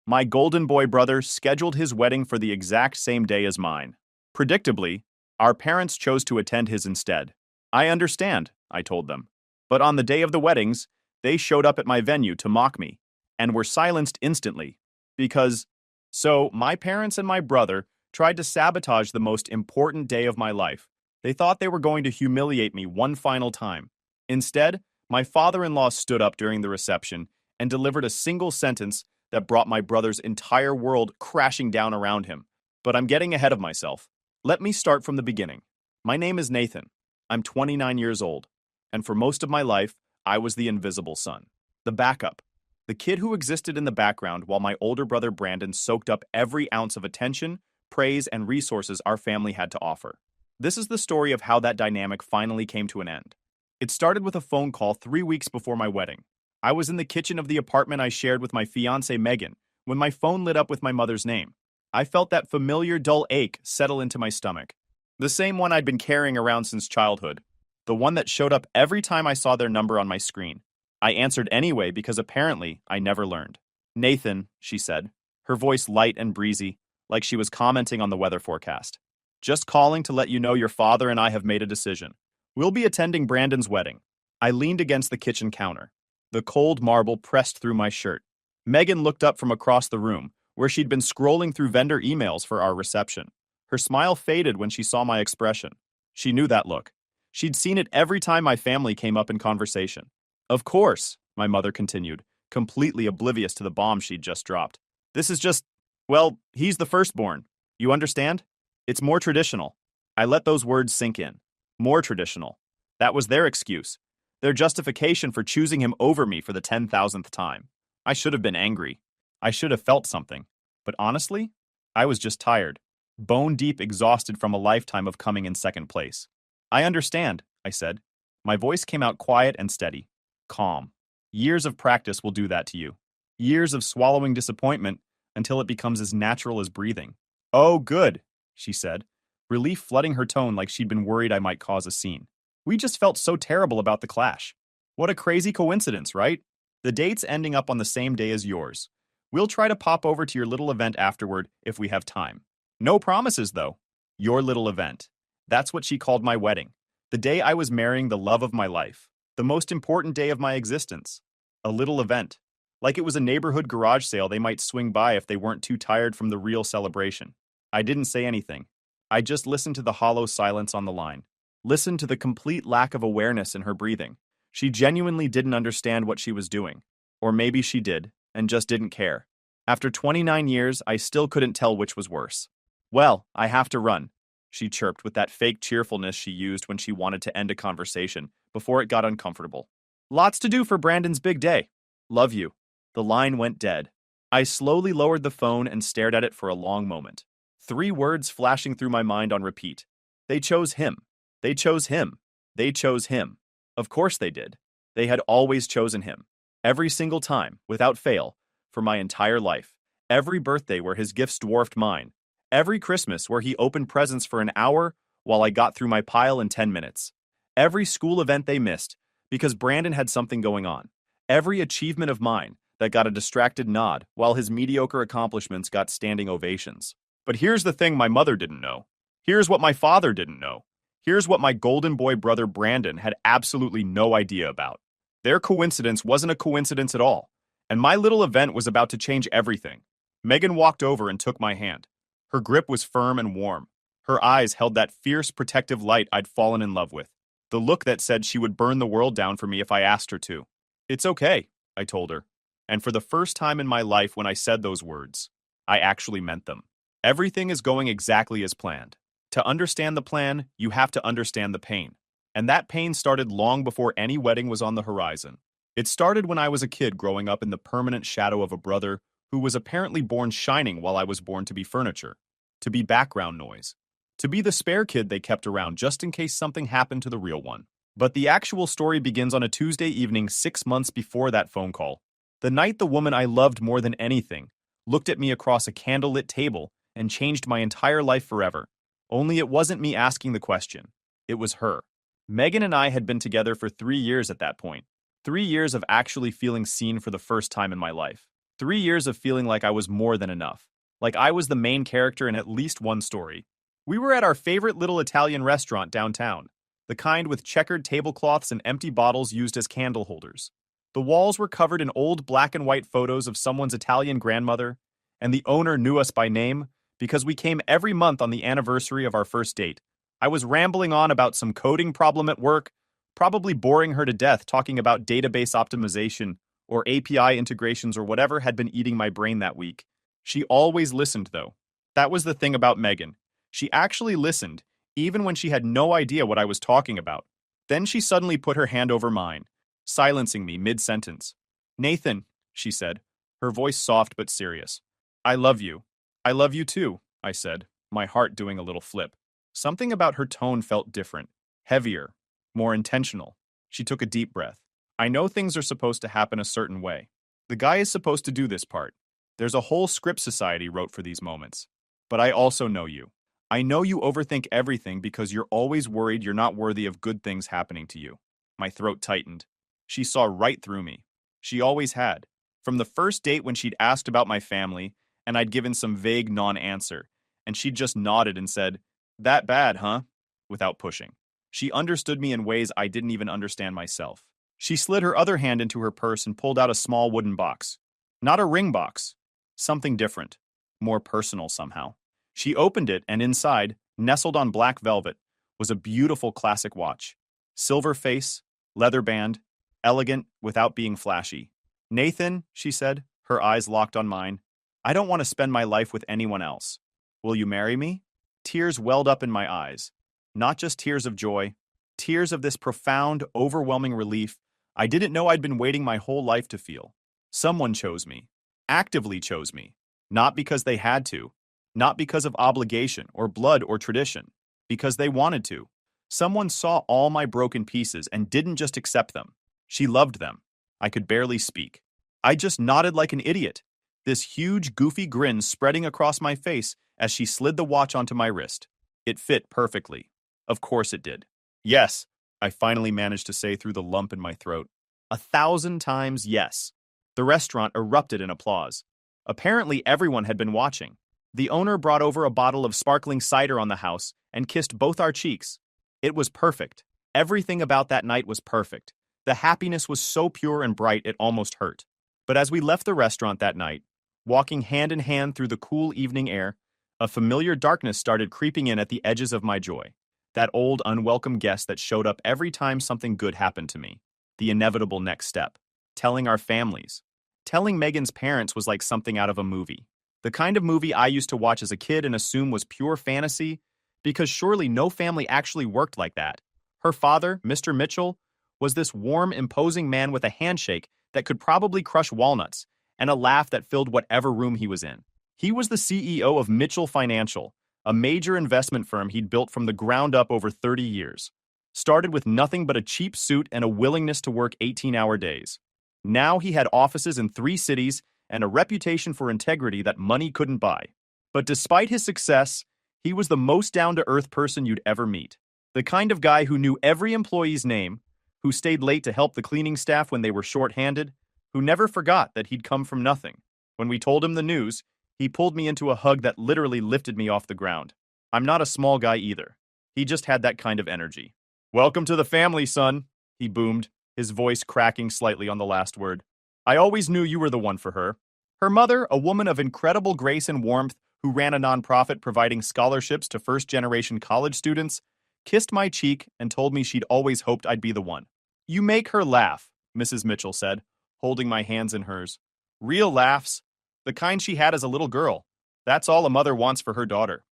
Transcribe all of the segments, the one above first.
My golden boy brother scheduled his wedding for the exact same day as mine. Predictably, our parents chose to attend his instead. I understand, I told them. But on the day of the weddings, they showed up at my venue to mock me, and were silenced instantly. Because, so, my parents and my brother tried to sabotage the most important day of my life. They thought they were going to humiliate me one final time. Instead, my father-in-law stood up during the reception and delivered a single sentence that brought my brother's entire world crashing down around him. But I'm getting ahead of myself. Let me start from the beginning. My name is Nathan. I'm 29 years old. And for most of my life, I was the invisible son. The backup. The kid who existed in the background while my older brother Brandon soaked up every ounce of attention, praise, and resources our family had to offer. This is the story of how that dynamic finally came to an end. It started with a phone call 3 weeks before my wedding. I was in the kitchen of the apartment I shared with my fiancée Megan when my phone lit up with my mother's name. I felt that familiar dull ache settle into my stomach. The same one I'd been carrying around since childhood. The one that showed up every time I saw their number on my screen. I answered anyway because apparently I never learned. "Nathan," she said, her voice light and breezy, like she was commenting on the weather forecast. "Just calling to let you know your father and I have made a decision. We'll be attending Brandon's wedding." I leaned against the kitchen counter. The cold marble pressed through my shirt. Megan looked up from across the room, where she'd been scrolling through vendor emails for our reception. Her smile faded when she saw my expression. She knew that look. She'd seen it every time my family came up in conversation. "Of course," my mother continued, completely oblivious to the bomb she'd just dropped. "This is just, well, he's the firstborn. You understand? It's more traditional." I let those words sink in. More traditional. That was their excuse. Their justification for choosing him over me for the 10,000th time. I should have been angry. I should have felt something. But honestly, I was just tired. Bone deep exhausted from a lifetime of coming in second place. "I understand," I said. My voice came out quiet and steady. Calm. Years of practice will do that to you. Years of swallowing disappointment until it becomes as natural as breathing. "Oh, good," she said, relief flooding her tone like she'd been worried I might cause a scene. "We just felt so terrible about the clash. What a crazy coincidence, right? The date's ending up on the same day as yours. We'll try to pop over to your little event afterward if we have time. No promises, though. Your little event." That's what she called my wedding. The day I was marrying the love of my life. The most important day of my existence. A little event. Like it was a neighborhood garage sale they might swing by if they weren't too tired from the real celebration. I didn't say anything. I just listened to the hollow silence on the line. Listened to the complete lack of awareness in her breathing. She genuinely didn't understand what she was doing. Or maybe she did, and just didn't care. After 29 years, I still couldn't tell which was worse. "Well, I have to run," she chirped with that fake cheerfulness she used when she wanted to end a conversation before it got uncomfortable. "Lots to do for Brandon's big day. Love you." The line went dead. I slowly lowered the phone and stared at it for a long moment. 3 words flashing through my mind on repeat. They chose him. They chose him. They chose him. Of course they did. They had always chosen him. Every single time, without fail, for my entire life. Every birthday where his gifts dwarfed mine. Every Christmas where he opened presents for an hour while I got through my pile in 10 minutes. Every school event they missed because Brandon had something going on. Every achievement of mine that got a distracted nod while his mediocre accomplishments got standing ovations. But here's the thing my mother didn't know. Here's what my father didn't know. Here's what my golden boy brother Brandon had absolutely no idea about. Their coincidence wasn't a coincidence at all, and my little event was about to change everything. Megan walked over and took my hand. Her grip was firm and warm. Her eyes held that fierce, protective light I'd fallen in love with. The look that said she would burn the world down for me if I asked her to. "It's okay," I told her. And for the first time in my life when I said those words, I actually meant them. Everything is going exactly as planned. To understand the plan, you have to understand the pain. And that pain started long before any wedding was on the horizon. It started when I was a kid growing up in the permanent shadow of a brother who was apparently born shining while I was born to be furniture, to be background noise, to be the spare kid they kept around just in case something happened to the real one. But the actual story begins on a Tuesday evening 6 months before that phone call. The night the woman I loved more than anything looked at me across a candlelit table and changed my entire life forever. Only it wasn't me asking the question. It was her. Megan and I had been together for 3 years at that point. 3 years of actually feeling seen for the first time in my life. 3 years of feeling like I was more than enough. Like I was the main character in at least one story. We were at our favorite little Italian restaurant downtown, the kind with checkered tablecloths and empty bottles used as candle holders. The walls were covered in old black and white photos of someone's Italian grandmother, and the owner knew us by name because we came every month on the anniversary of our first date. I was rambling on about some coding problem at work, probably boring her to death talking about database optimization or API integrations or whatever had been eating my brain that week. She always listened, though. That was the thing about Megan. She actually listened, even when she had no idea what I was talking about. Then she suddenly put her hand over mine, silencing me mid-sentence. "Nathan," she said, her voice soft but serious. "I love you." "I love you too," I said, my heart doing a little flip. Something about her tone felt different, heavier, more intentional. She took a deep breath. "I know things are supposed to happen a certain way. The guy is supposed to do this part. There's a whole script society wrote for these moments. But I also know you. I know you overthink everything because you're always worried you're not worthy of good things happening to you." My throat tightened. She saw right through me. She always had. From the first date when she'd asked about my family, and I'd given some vague non-answer, and she'd just nodded and said, "That bad, huh?" without pushing. She understood me in ways I didn't even understand myself. She slid her other hand into her purse and pulled out a small wooden box. Not a ring box. Something different. More personal somehow. She opened it, and inside, nestled on black velvet, was a beautiful classic watch. Silver face, leather band, elegant without being flashy. "Nathan," she said, her eyes locked on mine, "I don't want to spend my life with anyone else. Will you marry me?" Tears welled up in my eyes. Not just tears of joy, tears of this profound, overwhelming relief I didn't know I'd been waiting my whole life to feel. Someone chose me. Actively chose me. Not because they had to. Not because of obligation or blood or tradition. Because they wanted to. Someone saw all my broken pieces and didn't just accept them. She loved them. I could barely speak. I just nodded like an idiot, this huge, goofy grin spreading across my face as she slid the watch onto my wrist. It fit perfectly. Of course it did. "Yes," I finally managed to say through the lump in my throat. 1,000 times yes. The restaurant erupted in applause. Apparently everyone had been watching. The owner brought over a bottle of sparkling cider on the house and kissed both our cheeks. It was perfect. Everything about that night was perfect. The happiness was so pure and bright it almost hurt. But as we left the restaurant that night, walking hand in hand through the cool evening air, a familiar darkness started creeping in at the edges of my joy. That old unwelcome guest that showed up every time something good happened to me. The inevitable next step. Telling our families. Telling Megan's parents was like something out of a movie. The kind of movie I used to watch as a kid and assume was pure fantasy, because surely no family actually worked like that. Her father, Mr. Mitchell, was this warm, imposing man with a handshake that could probably crush walnuts, and a laugh that filled whatever room he was in. He was the CEO of Mitchell Financial, a major investment firm he'd built from the ground up over 30 years. Started with nothing but a cheap suit and a willingness to work 18-hour days. Now he had offices in 3 cities and a reputation for integrity that money couldn't buy. But despite his success, he was the most down-to-earth person you'd ever meet. The kind of guy who knew every employee's name, who stayed late to help the cleaning staff when they were short-handed, who never forgot that he'd come from nothing. When we told him the news, he pulled me into a hug that literally lifted me off the ground. I'm not a small guy either. He just had that kind of energy. "Welcome to the family, son," he boomed, his voice cracking slightly on the last word. "I always knew you were the one for her." Her mother, a woman of incredible grace and warmth who ran a nonprofit providing scholarships to first-generation college students, kissed my cheek and told me she'd always hoped I'd be the one. "You make her laugh," Mrs. Mitchell said, holding my hands in hers. "Real laughs. The kind she had as a little girl. That's all a mother wants for her daughter."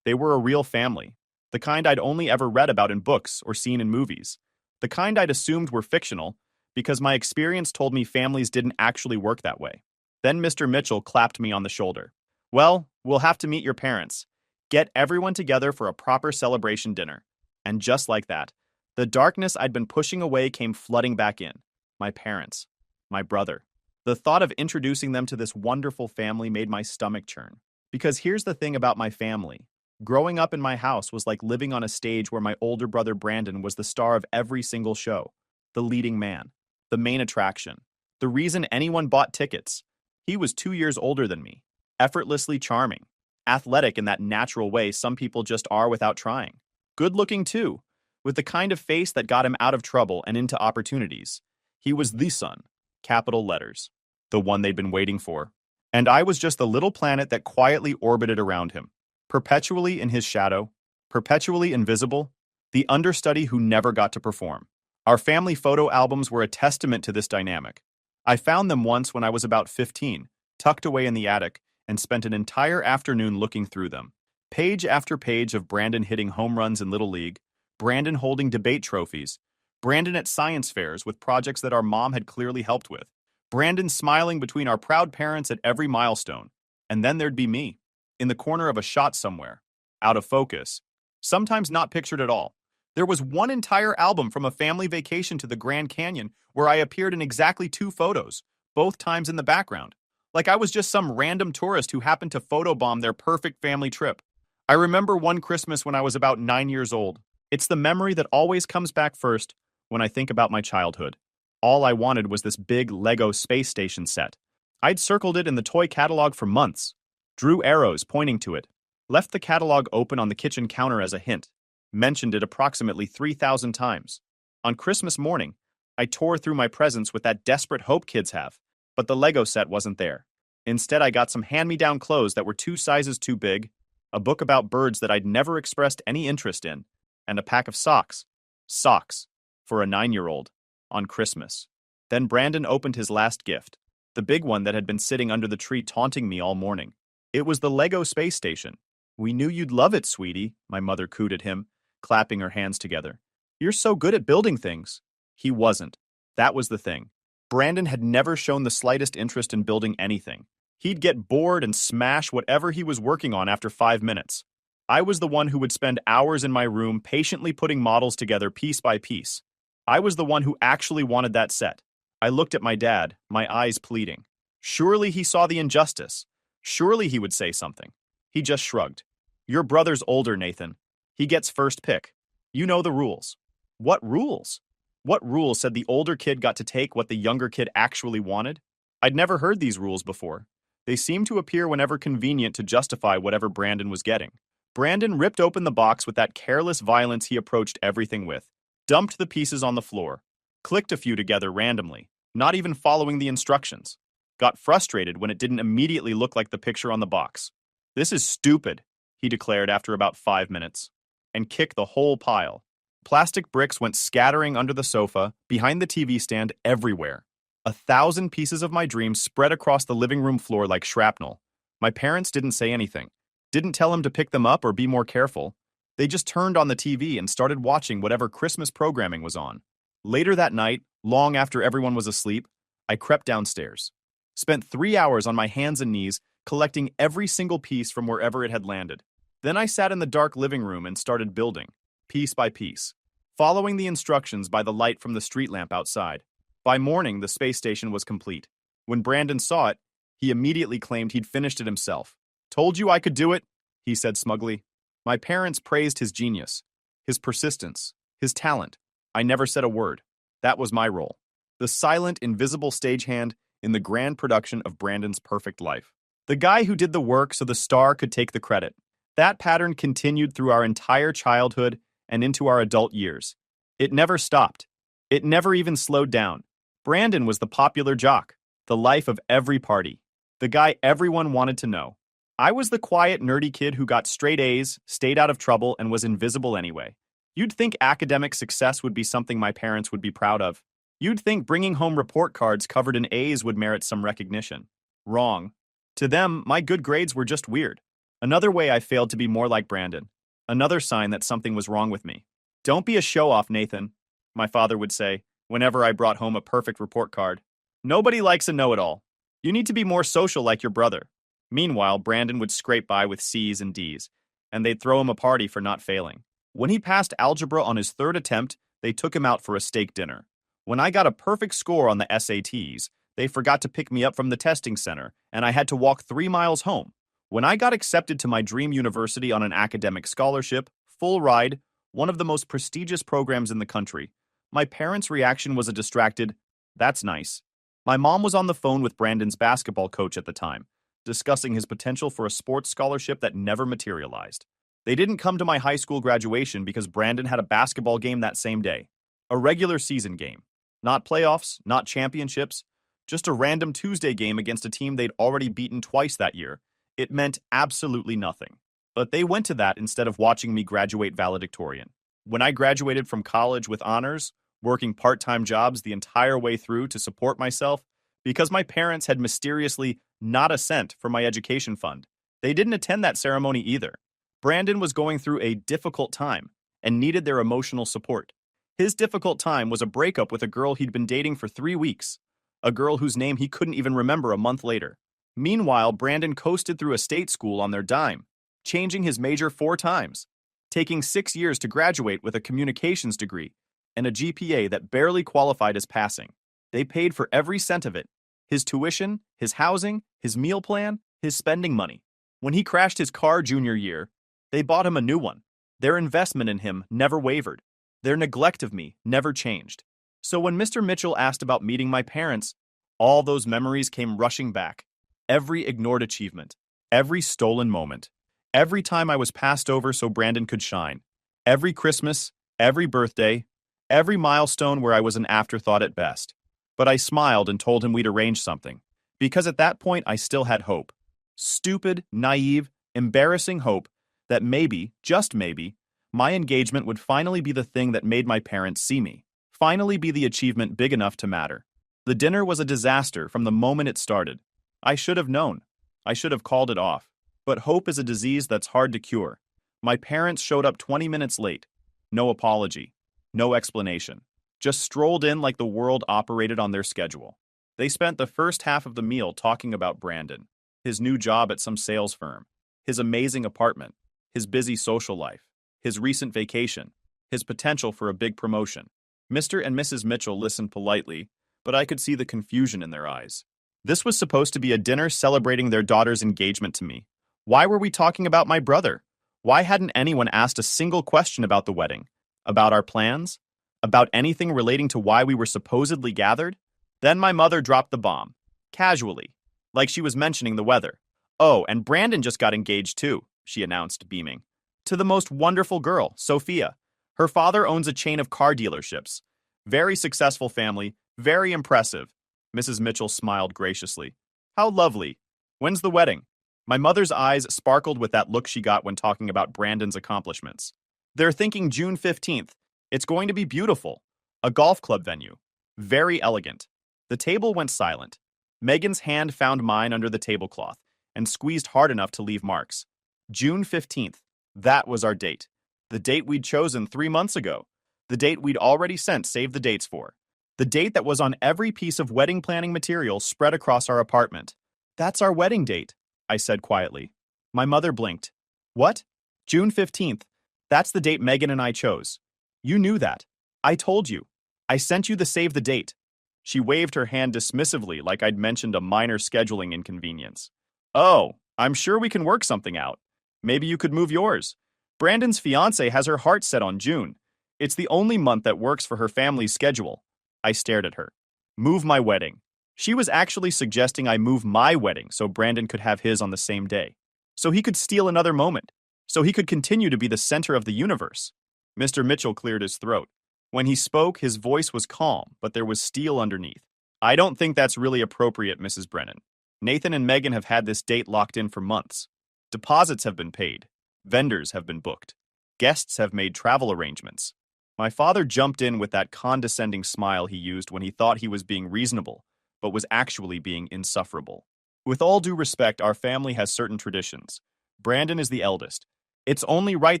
They were a real family. The kind I'd only ever read about in books or seen in movies. The kind I'd assumed were fictional, because my experience told me families didn't actually work that way. Then Mr. Mitchell clapped me on the shoulder. "Well, we'll have to meet your parents. Get everyone together for a proper celebration dinner." And just like that, the darkness I'd been pushing away came flooding back in. My parents. My brother. The thought of introducing them to this wonderful family made my stomach churn. Because here's the thing about my family. Growing up in my house was like living on a stage where my older brother Brandon was the star of every single show. The leading man. The main attraction. The reason anyone bought tickets. He was 2 years older than me, effortlessly charming, athletic in that natural way some people just are without trying. Good looking too, with the kind of face that got him out of trouble and into opportunities. He was the son, capital letters, the one they'd been waiting for. And I was just the little planet that quietly orbited around him, perpetually in his shadow, perpetually invisible, the understudy who never got to perform. Our family photo albums were a testament to this dynamic. I found them once when I was about 15, tucked away in the attic, and spent an entire afternoon looking through them. Page after page of Brandon hitting home runs in Little League, Brandon holding debate trophies, Brandon at science fairs with projects that our mom had clearly helped with, Brandon smiling between our proud parents at every milestone. And then there'd be me, in the corner of a shot somewhere, out of focus, sometimes not pictured at all. There was one entire album from a family vacation to the Grand Canyon where I appeared in exactly 2 photos, both times in the background, like I was just some random tourist who happened to photobomb their perfect family trip. I remember one Christmas when I was about 9 years old. It's the memory that always comes back first when I think about my childhood. All I wanted was this big Lego space station set. I'd circled it in the toy catalog for months, drew arrows pointing to it, left the catalog open on the kitchen counter as a hint, mentioned it approximately 3,000 times. On Christmas morning, I tore through my presents with that desperate hope kids have, but the Lego set wasn't there. Instead, I got some hand-me-down clothes that were 2 sizes too big, a book about birds that I'd never expressed any interest in, and a pack of socks. Socks. For a 9-year-old. On Christmas. Then Brandon opened his last gift, the big one that had been sitting under the tree taunting me all morning. It was the Lego space station. "We knew you'd love it, sweetie," my mother cooed at him, clapping her hands together. "You're so good at building things." He wasn't. That was the thing. Brandon had never shown the slightest interest in building anything. He'd get bored and smash whatever he was working on after 5 minutes. I was the one who would spend hours in my room patiently putting models together piece by piece. I was the one who actually wanted that set. I looked at my dad, my eyes pleading. Surely he saw the injustice. Surely he would say something. He just shrugged. "Your brother's older, Nathan. He gets first pick. You know the rules." What rules? What rules said the older kid got to take what the younger kid actually wanted? I'd never heard these rules before. They seemed to appear whenever convenient to justify whatever Brandon was getting. Brandon ripped open the box with that careless violence he approached everything with, dumped the pieces on the floor, clicked a few together randomly, not even following the instructions, got frustrated when it didn't immediately look like the picture on the box. "This is stupid," he declared after about 5 minutes, and kicked the whole pile. Plastic bricks went scattering under the sofa, behind the TV stand, everywhere. 1,000 pieces of my dreams spread across the living room floor like shrapnel. My parents didn't say anything, didn't tell him to pick them up or be more careful. They just turned on the TV and started watching whatever Christmas programming was on. Later that night, long after everyone was asleep, I crept downstairs. Spent 3 hours on my hands and knees, collecting every single piece from wherever it had landed. Then I sat in the dark living room and started building, piece by piece, following the instructions by the light from the street lamp outside. By morning, the space station was complete. When Brandon saw it, he immediately claimed he'd finished it himself. "Told you I could do it," he said smugly. My parents praised his genius, his persistence, his talent. I never said a word. That was my role. The silent, invisible stagehand in the grand production of Brandon's perfect life. The guy who did the work so the star could take the credit. That pattern continued through our entire childhood and into our adult years. It never stopped. It never even slowed down. Brandon was the popular jock, the life of every party, the guy everyone wanted to know. I was the quiet, nerdy kid who got straight A's, stayed out of trouble, and was invisible anyway. You'd think academic success would be something my parents would be proud of. You'd think bringing home report cards covered in A's would merit some recognition. Wrong. To them, my good grades were just weird. Another way I failed to be more like Brandon. Another sign that something was wrong with me. "Don't be a show-off, Nathan," my father would say whenever I brought home a perfect report card. "Nobody likes a know-it-all. You need to be more social like your brother." Meanwhile, Brandon would scrape by with C's and D's, and they'd throw him a party for not failing. When he passed algebra on his 3rd attempt, they took him out for a steak dinner. When I got a perfect score on the SATs, they forgot to pick me up from the testing center, and I had to walk 3 miles home. When I got accepted to my dream university on an academic scholarship, full ride, one of the most prestigious programs in the country, my parents' reaction was a distracted, "That's nice." My mom was on the phone with Brandon's basketball coach at the time, discussing his potential for a sports scholarship that never materialized. They didn't come to my high school graduation because Brandon had a basketball game that same day. A regular season game. Not playoffs, not championships, just a random Tuesday game against a team they'd already beaten twice that year. It meant absolutely nothing. But they went to that instead of watching me graduate valedictorian. When I graduated from college with honors, working part-time jobs the entire way through to support myself, because my parents had mysteriously not a cent for my education fund, they didn't attend that ceremony either. Brandon was going through a difficult time and needed their emotional support. His difficult time was a breakup with a girl he'd been dating for 3 weeks, a girl whose name he couldn't even remember a month later. Meanwhile, Brandon coasted through a state school on their dime, changing his major 4 times, taking 6 years to graduate with a communications degree and a GPA that barely qualified as passing. They paid for every cent of it: his tuition, his housing, his meal plan, his spending money. When he crashed his car junior year, they bought him a new one. Their investment in him never wavered. Their neglect of me never changed. So when Mr. Mitchell asked about meeting my parents, all those memories came rushing back. Every ignored achievement, every stolen moment, every time I was passed over so Brandon could shine, every Christmas, every birthday, every milestone where I was an afterthought at best. But I smiled and told him we'd arrange something, because at that point I still had hope. Stupid, naive, embarrassing hope that maybe, just maybe, my engagement would finally be the thing that made my parents see me, finally be the achievement big enough to matter. The dinner was a disaster from the moment it started. I should have known. I should have called it off. But hope is a disease that's hard to cure. My parents showed up 20 minutes late. No apology. No explanation. Just strolled in like the world operated on their schedule. They spent the first half of the meal talking about Brandon, his new job at some sales firm, his amazing apartment, his busy social life, his recent vacation, his potential for a big promotion. Mr. and Mrs. Mitchell listened politely, but I could see the confusion in their eyes. This was supposed to be a dinner celebrating their daughter's engagement to me. Why were we talking about my brother? Why hadn't anyone asked a single question about the wedding? About our plans? About anything relating to why we were supposedly gathered? Then my mother dropped the bomb, casually, like she was mentioning the weather. "Oh, and Brandon just got engaged too," she announced, beaming. "To the most wonderful girl, Sophia. Her father owns a chain of car dealerships. Very successful family, very impressive." Mrs. Mitchell smiled graciously. "How lovely. When's the wedding?" My mother's eyes sparkled with that look she got when talking about Brandon's accomplishments. "They're thinking June 15th. It's going to be beautiful. A golf club venue. Very elegant." The table went silent. Megan's hand found mine under the tablecloth and squeezed hard enough to leave marks. June 15th. That was our date. The date we'd chosen 3 months ago. The date we'd already sent save the dates for. The date that was on every piece of wedding planning material spread across our apartment. "That's our wedding date," I said quietly. My mother blinked. "What?" "June 15th. That's the date Megan and I chose. You knew that. I told you. I sent you the save the date." She waved her hand dismissively like I'd mentioned a minor scheduling inconvenience. "Oh, I'm sure we can work something out. Maybe you could move yours. Brandon's fiancée has her heart set on June. It's the only month that works for her family's schedule." I stared at her. Move my wedding. She was actually suggesting I move my wedding so Brandon could have his on the same day. So he could steal another moment. So he could continue to be the center of the universe. Mr. Mitchell cleared his throat. When he spoke, his voice was calm, but there was steel underneath. "I don't think that's really appropriate, Mrs. Brennan. Nathan and Megan have had this date locked in for months. Deposits have been paid. Vendors have been booked. Guests have made travel arrangements." My father jumped in with that condescending smile he used when he thought he was being reasonable, but was actually being insufferable. "With all due respect, our family has certain traditions. Brandon is the eldest. It's only right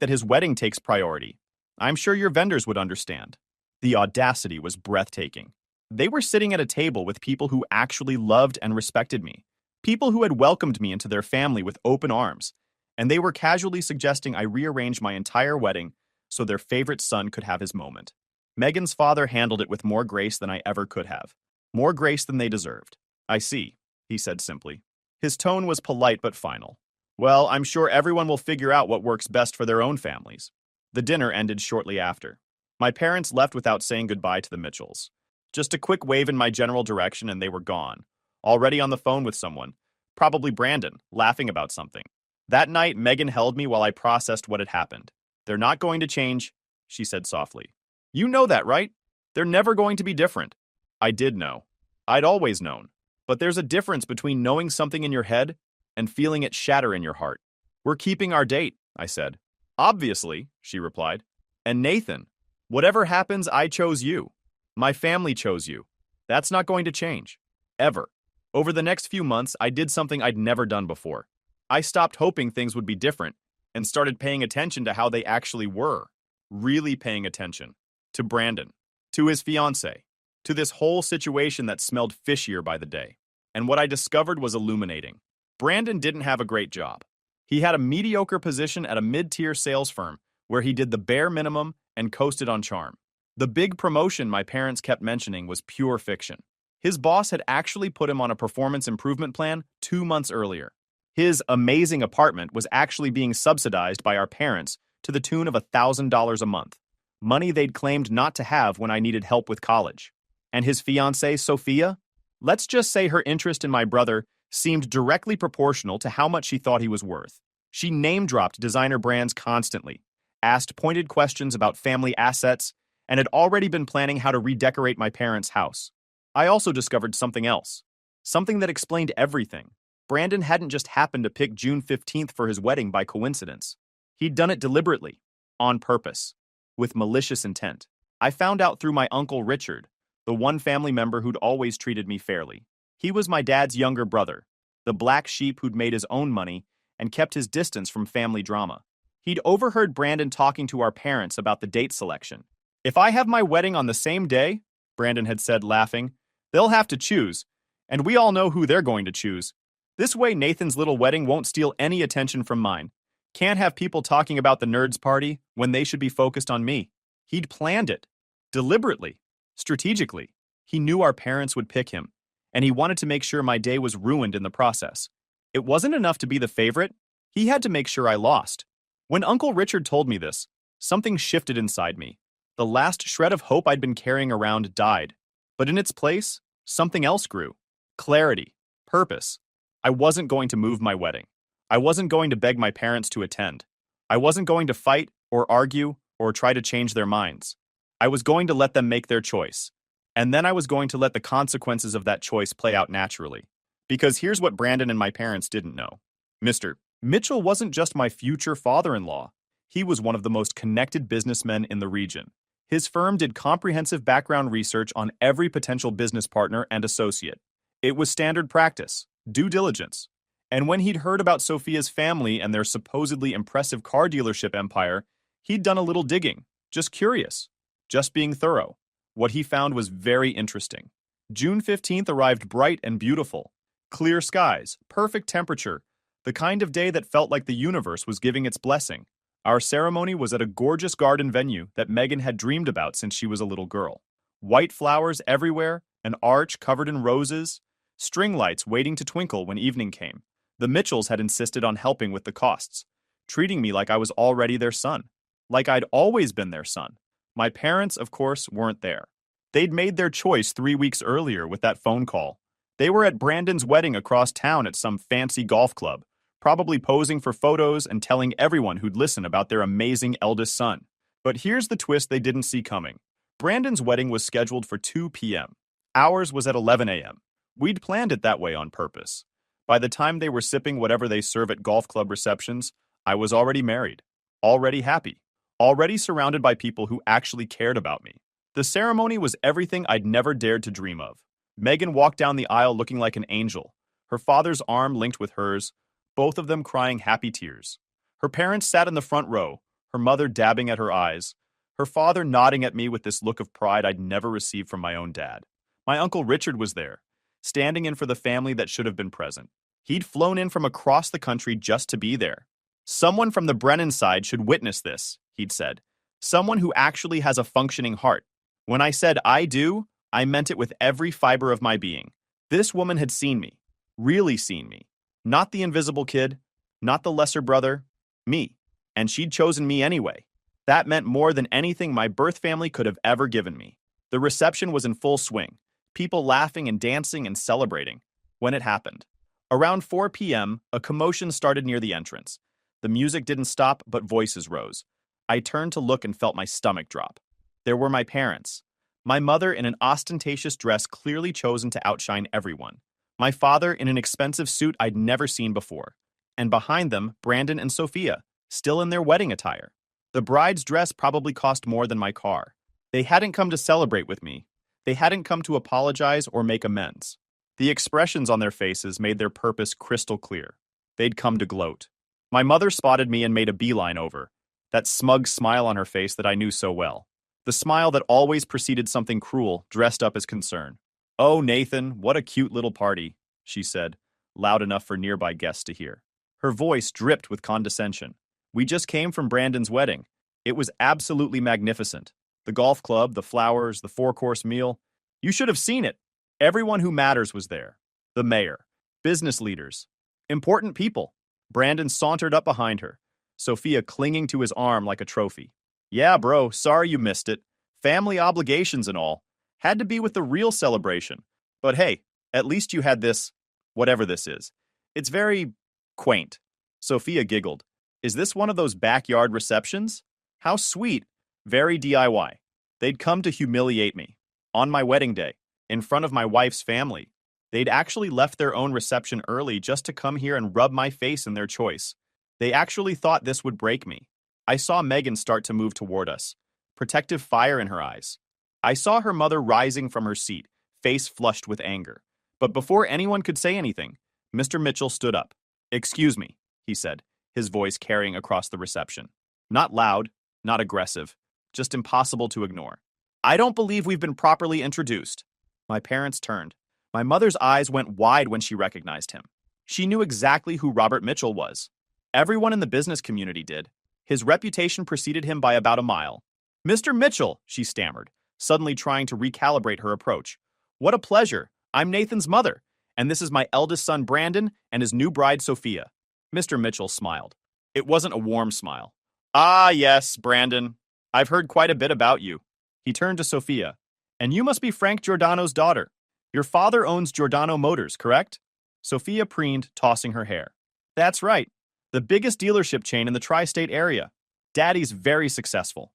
that his wedding takes priority. I'm sure your vendors would understand." The audacity was breathtaking. They were sitting at a table with people who actually loved and respected me, people who had welcomed me into their family with open arms, and they were casually suggesting I rearrange my entire wedding so their favorite son could have his moment. Megan's father handled it with more grace than I ever could have. More grace than they deserved. "I see," he said simply. His tone was polite but final. "Well, I'm sure everyone will figure out what works best for their own families." The dinner ended shortly after. My parents left without saying goodbye to the Mitchells. Just a quick wave in my general direction and they were gone. Already on the phone with someone, probably Brandon, laughing about something. That night, Megan held me while I processed what had happened. They're not going to change, she said softly. You know that, right? They're never going to be different. I did know. I'd always known. But there's a difference between knowing something in your head and feeling it shatter in your heart. We're keeping our date, I said. Obviously, she replied. And Nathan, whatever happens, I chose you. My family chose you. That's not going to change. Ever. Over the next few months, I did something I'd never done before. I stopped hoping things would be different and started paying attention to how they actually were. Really paying attention. To Brandon. To his fiancée. To this whole situation that smelled fishier by the day. And what I discovered was illuminating. Brandon didn't have a great job. He had a mediocre position at a mid-tier sales firm where he did the bare minimum and coasted on charm. The big promotion my parents kept mentioning was pure fiction. His boss had actually put him on a performance improvement plan 2 months earlier. His amazing apartment was actually being subsidized by our parents to the tune of $1,000 a month, money they'd claimed not to have when I needed help with college. And his fiancée, Sophia? Let's just say her interest in my brother seemed directly proportional to how much she thought he was worth. She name-dropped designer brands constantly, asked pointed questions about family assets, and had already been planning how to redecorate my parents' house. I also discovered something else. Something that explained everything. Brandon hadn't just happened to pick June 15th for his wedding by coincidence. He'd done it deliberately, on purpose, with malicious intent. I found out through my uncle Richard, the one family member who'd always treated me fairly. He was my dad's younger brother, the black sheep who'd made his own money and kept his distance from family drama. He'd overheard Brandon talking to our parents about the date selection. If I have my wedding on the same day, Brandon had said, laughing, they'll have to choose, and we all know who they're going to choose. This way Nathan's little wedding won't steal any attention from mine. Can't have people talking about the nerds party when they should be focused on me. He'd planned it. Deliberately. Strategically. He knew our parents would pick him, and he wanted to make sure my day was ruined in the process. It wasn't enough to be the favorite. He had to make sure I lost. When Uncle Richard told me this, something shifted inside me. The last shred of hope I'd been carrying around died. But in its place, something else grew. Clarity. Purpose. I wasn't going to move my wedding. I wasn't going to beg my parents to attend. I wasn't going to fight or argue or try to change their minds. I was going to let them make their choice. And then I was going to let the consequences of that choice play out naturally. Because here's what Brandon and my parents didn't know. Mr. Mitchell wasn't just my future father-in-law. He was one of the most connected businessmen in the region. His firm did comprehensive background research on every potential business partner and associate. It was standard practice, due diligence. And when he'd heard about Sophia's family and their supposedly impressive car dealership empire, he'd done a little digging, just curious, just being thorough. What he found was very interesting. June 15th arrived bright and beautiful. Clear skies, perfect temperature, the kind of day that felt like the universe was giving its blessing. Our ceremony was at a gorgeous garden venue that Megan had dreamed about since she was a little girl. White flowers everywhere, an arch covered in roses, string lights waiting to twinkle when evening came. The Mitchells had insisted on helping with the costs, treating me like I was already their son, like I'd always been their son. My parents, of course, weren't there. They'd made their choice 3 weeks earlier with that phone call. They were at Brandon's wedding across town at some fancy golf club, probably posing for photos and telling everyone who'd listen about their amazing eldest son. But here's the twist they didn't see coming. Brandon's wedding was scheduled for 2 p.m. Ours was at 11 a.m. We'd planned it that way on purpose. By the time they were sipping whatever they serve at golf club receptions, I was already married, already happy, already surrounded by people who actually cared about me. The ceremony was everything I'd never dared to dream of. Megan walked down the aisle looking like an angel, her father's arm linked with hers, both of them crying happy tears. Her parents sat in the front row, her mother dabbing at her eyes, her father nodding at me with this look of pride I'd never received from my own dad. My Uncle Richard was there, standing in for the family that should have been present. He'd flown in from across the country just to be there. Someone from the Brennan side should witness this, he'd said. Someone who actually has a functioning heart. When I said I do, I meant it with every fiber of my being. This woman had seen me, really seen me. Not the invisible kid, not the lesser brother, me. And she'd chosen me anyway. That meant more than anything my birth family could have ever given me. The reception was in full swing, people laughing and dancing and celebrating, when it happened. Around 4 p.m., a commotion started near the entrance. The music didn't stop, but voices rose. I turned to look and felt my stomach drop. There were my parents. My mother in an ostentatious dress clearly chosen to outshine everyone. My father in an expensive suit I'd never seen before. And behind them, Brandon and Sophia, still in their wedding attire. The bride's dress probably cost more than my car. They hadn't come to celebrate with me. They hadn't come to apologize or make amends. The expressions on their faces made their purpose crystal clear. They'd come to gloat. My mother spotted me and made a beeline over, that smug smile on her face that I knew so well. The smile that always preceded something cruel, dressed up as concern. "Oh, Nathan, what a cute little party," she said, loud enough for nearby guests to hear. Her voice dripped with condescension. "We just came from Brandon's wedding. It was absolutely magnificent. The golf club, the flowers, the four-course meal. You should have seen it. Everyone who matters was there. The mayor, business leaders, important people." Brandon sauntered up behind her, Sophia clinging to his arm like a trophy. "Yeah, bro, sorry you missed it. Family obligations and all. Had to be with the real celebration. But hey, at least you had this, whatever this is. It's very quaint." Sophia giggled. "Is this one of those backyard receptions? How sweet. Very DIY. They'd come to humiliate me. On my wedding day, in front of my wife's family. They'd actually left their own reception early just to come here and rub my face in their choice. They actually thought this would break me." I saw Megan start to move toward us, protective fire in her eyes. I saw her mother rising from her seat, face flushed with anger. But before anyone could say anything, Mr. Mitchell stood up. "Excuse me," he said, his voice carrying across the reception. Not loud, not aggressive, just impossible to ignore. "I don't believe we've been properly introduced." My parents turned. My mother's eyes went wide when she recognized him. She knew exactly who Robert Mitchell was. Everyone in the business community did. His reputation preceded him by about a mile. "Mr. Mitchell," she stammered, suddenly trying to recalibrate her approach. "What a pleasure. I'm Nathan's mother, and this is my eldest son Brandon and his new bride Sophia." Mr. Mitchell smiled. It wasn't a warm smile. "Ah, yes, Brandon. I've heard quite a bit about you." He turned to Sophia. "And you must be Frank Giordano's daughter. Your father owns Giordano Motors, correct?" Sophia preened, tossing her hair. "That's right. The biggest dealership chain in the tri-state area. Daddy's very successful."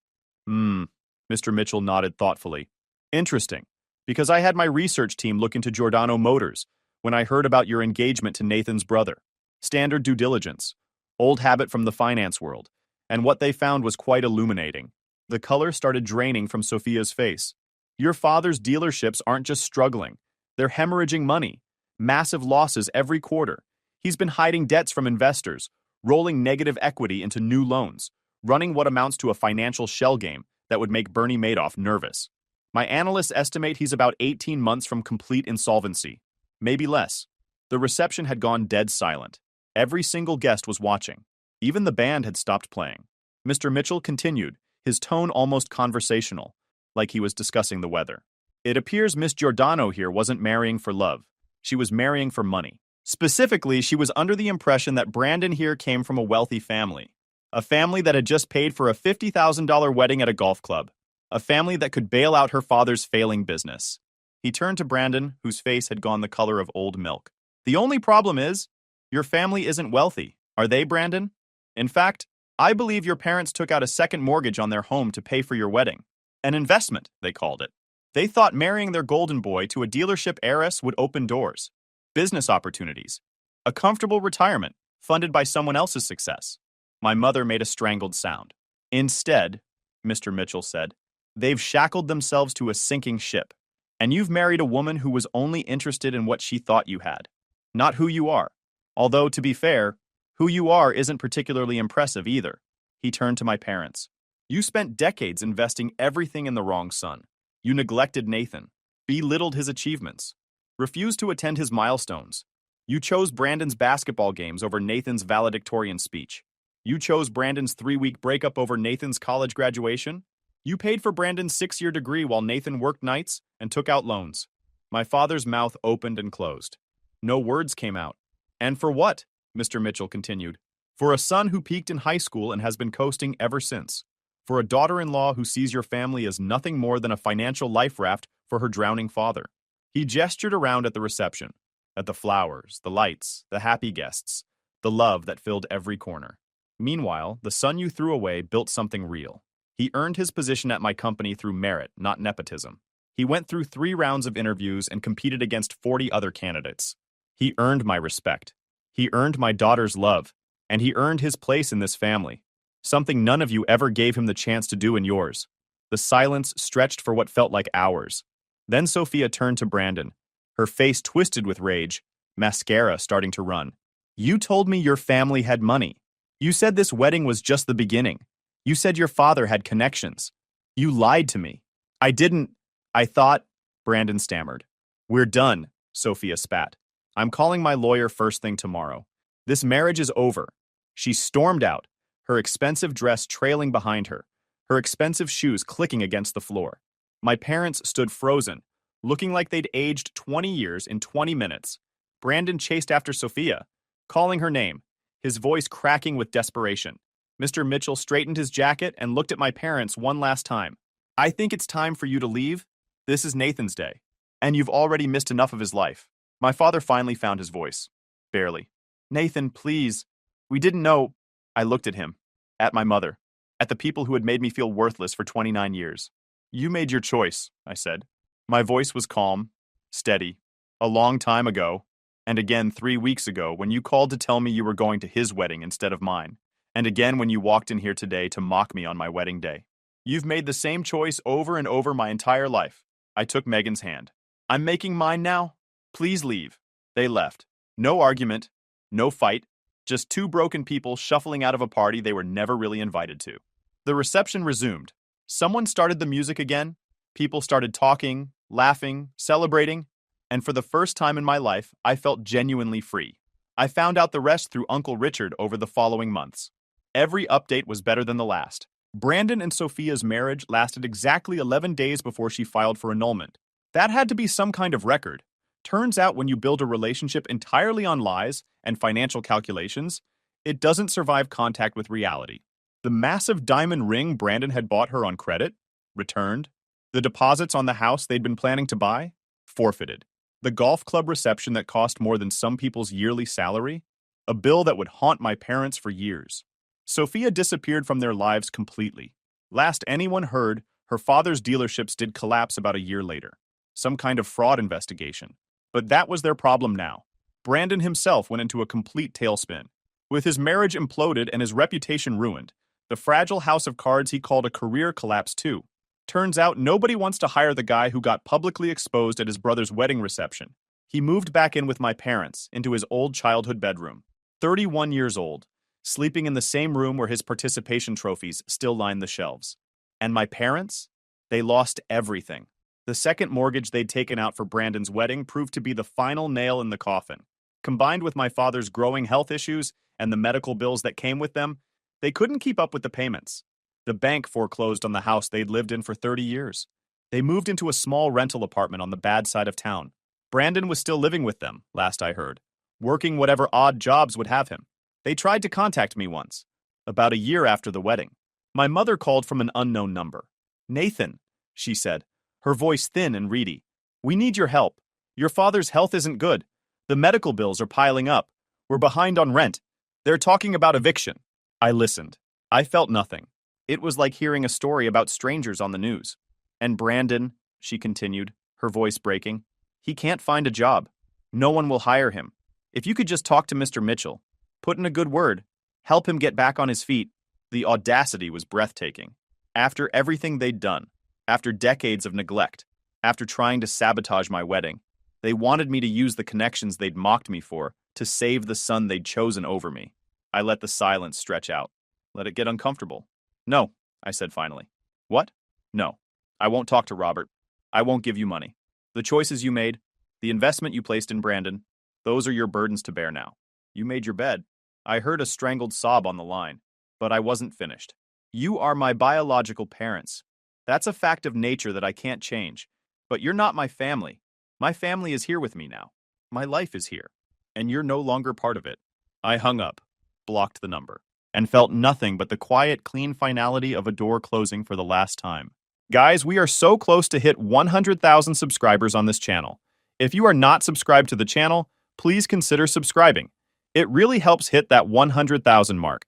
Mr. Mitchell nodded thoughtfully. "Interesting, because I had my research team look into Giordano Motors when I heard about your engagement to Nathan's brother. Standard due diligence, old habit from the finance world, and what they found was quite illuminating." The color started draining from Sophia's face. "Your father's dealerships aren't just struggling. They're hemorrhaging money. Massive losses every quarter. He's been hiding debts from investors, rolling negative equity into new loans, running what amounts to a financial shell game that would make Bernie Madoff nervous. My analysts estimate he's about 18 months from complete insolvency. Maybe less." The reception had gone dead silent. Every single guest was watching. Even the band had stopped playing. Mr. Mitchell continued, his tone almost conversational, like he was discussing the weather. "It appears Miss Giordano here wasn't marrying for love. She was marrying for money. Specifically, she was under the impression that Brandon here came from a wealthy family. A family that had just paid for a $50,000 wedding at a golf club. A family that could bail out her father's failing business." He turned to Brandon, whose face had gone the color of old milk. "The only problem is, your family isn't wealthy. Are they, Brandon? In fact, I believe your parents took out a second mortgage on their home to pay for your wedding. An investment, they called it. They thought marrying their golden boy to a dealership heiress would open doors. Business opportunities. A comfortable retirement, funded by someone else's success." My mother made a strangled sound. "Instead," Mr. Mitchell said, "they've shackled themselves to a sinking ship. And you've married a woman who was only interested in what she thought you had, not who you are. Although, to be fair, who you are isn't particularly impressive either." He turned to my parents. "You spent decades investing everything in the wrong son. You neglected Nathan, belittled his achievements, refused to attend his milestones. You chose Brandon's basketball games over Nathan's valedictorian speech. You chose Brandon's 3-week breakup over Nathan's college graduation. You paid for Brandon's 6-year degree while Nathan worked nights and took out loans." My father's mouth opened and closed. No words came out. "And for what?" Mr. Mitchell continued. "For a son who peaked in high school and has been coasting ever since. For a daughter-in-law who sees your family as nothing more than a financial life raft for her drowning father. He gestured around at the reception, at the flowers, the lights, the happy guests, the love that filled every corner. Meanwhile, the son you threw away built something real. He earned his position at my company through merit, not nepotism. He went through 3 rounds of interviews and competed against 40 other candidates. He earned my respect. He earned my daughter's love. And he earned his place in this family. Something none of you ever gave him the chance to do in yours. The silence stretched for what felt like hours. Then Sophia turned to Brandon, her face twisted with rage, mascara starting to run. You told me your family had money. You said this wedding was just the beginning. You said your father had connections. You lied to me. I didn't. I thought, Brandon stammered. We're done, Sophia spat. I'm calling my lawyer first thing tomorrow. This marriage is over. She stormed out, her expensive dress trailing behind her, her expensive shoes clicking against the floor. My parents stood frozen, looking like they'd aged 20 years in 20 minutes. Brandon chased after Sophia, calling her name, his voice cracking with desperation. Mr. Mitchell straightened his jacket and looked at my parents one last time. I think it's time for you to leave. This is Nathan's day, and you've already missed enough of his life. My father finally found his voice. Barely. Nathan, please. We didn't know. I looked at him, at my mother, at the people who had made me feel worthless for 29 years. You made your choice, I said. My voice was calm, steady. A long time ago, and again 3 weeks ago when you called to tell me you were going to his wedding instead of mine, and again when you walked in here today to mock me on my wedding day. You've made the same choice over and over my entire life. I took Megan's hand. I'm making mine now. Please leave. They left. No argument, no fight, just 2 broken people shuffling out of a party they were never really invited to. The reception resumed. Someone started the music again. People started talking, laughing, celebrating, and for the first time in my life, I felt genuinely free. I found out the rest through Uncle Richard over the following months. Every update was better than the last. Brandon and Sophia's marriage lasted exactly 11 days before she filed for annulment. That had to be some kind of record. Turns out when you build a relationship entirely on lies and financial calculations, it doesn't survive contact with reality. The massive diamond ring Brandon had bought her on credit, returned. The deposits on the house they'd been planning to buy, forfeited. The golf club reception that cost more than some people's yearly salary, a bill that would haunt my parents for years. Sophia disappeared from their lives completely. Last anyone heard, her father's dealerships did collapse about a year later. Some kind of fraud investigation. But that was their problem now. Brandon himself went into a complete tailspin. With his marriage imploded and his reputation ruined, the fragile house of cards he called a career collapsed too. Turns out nobody wants to hire the guy who got publicly exposed at his brother's wedding reception. He moved back in with my parents, into his old childhood bedroom. 31 years old, sleeping in the same room where his participation trophies still lined the shelves. And my parents? They lost everything. The second mortgage they'd taken out for Brandon's wedding proved to be the final nail in the coffin. Combined with my father's growing health issues and the medical bills that came with them, they couldn't keep up with the payments. The bank foreclosed on the house they'd lived in for 30 years. They moved into a small rental apartment on the bad side of town. Brandon was still living with them, last I heard, working whatever odd jobs would have him. They tried to contact me once, about a year after the wedding. My mother called from an unknown number. Nathan, she said, her voice thin and reedy. We need your help. Your father's health isn't good. The medical bills are piling up. We're behind on rent. They're talking about eviction. I listened. I felt nothing. It was like hearing a story about strangers on the news. And Brandon, she continued, her voice breaking, he can't find a job. No one will hire him. If you could just talk to Mr. Mitchell, put in a good word, help him get back on his feet. The audacity was breathtaking. After everything they'd done, after decades of neglect, after trying to sabotage my wedding, they wanted me to use the connections they'd mocked me for to save the son they'd chosen over me. I let the silence stretch out. Let it get uncomfortable. No, I said finally. What? No. I won't talk to Robert. I won't give you money. The choices you made, the investment you placed in Brandon, those are your burdens to bear now. You made your bed. I heard a strangled sob on the line, but I wasn't finished. You are my biological parents. That's a fact of nature that I can't change. But you're not my family. My family is here with me now. My life is here. And you're no longer part of it. I hung up, blocked the number. and felt nothing but the quiet, clean finality of a door closing for the last time. Guys, we are so close to hit 100,000 subscribers on this channel. If you are not subscribed to the channel, please consider subscribing. It really helps hit that 100,000 mark.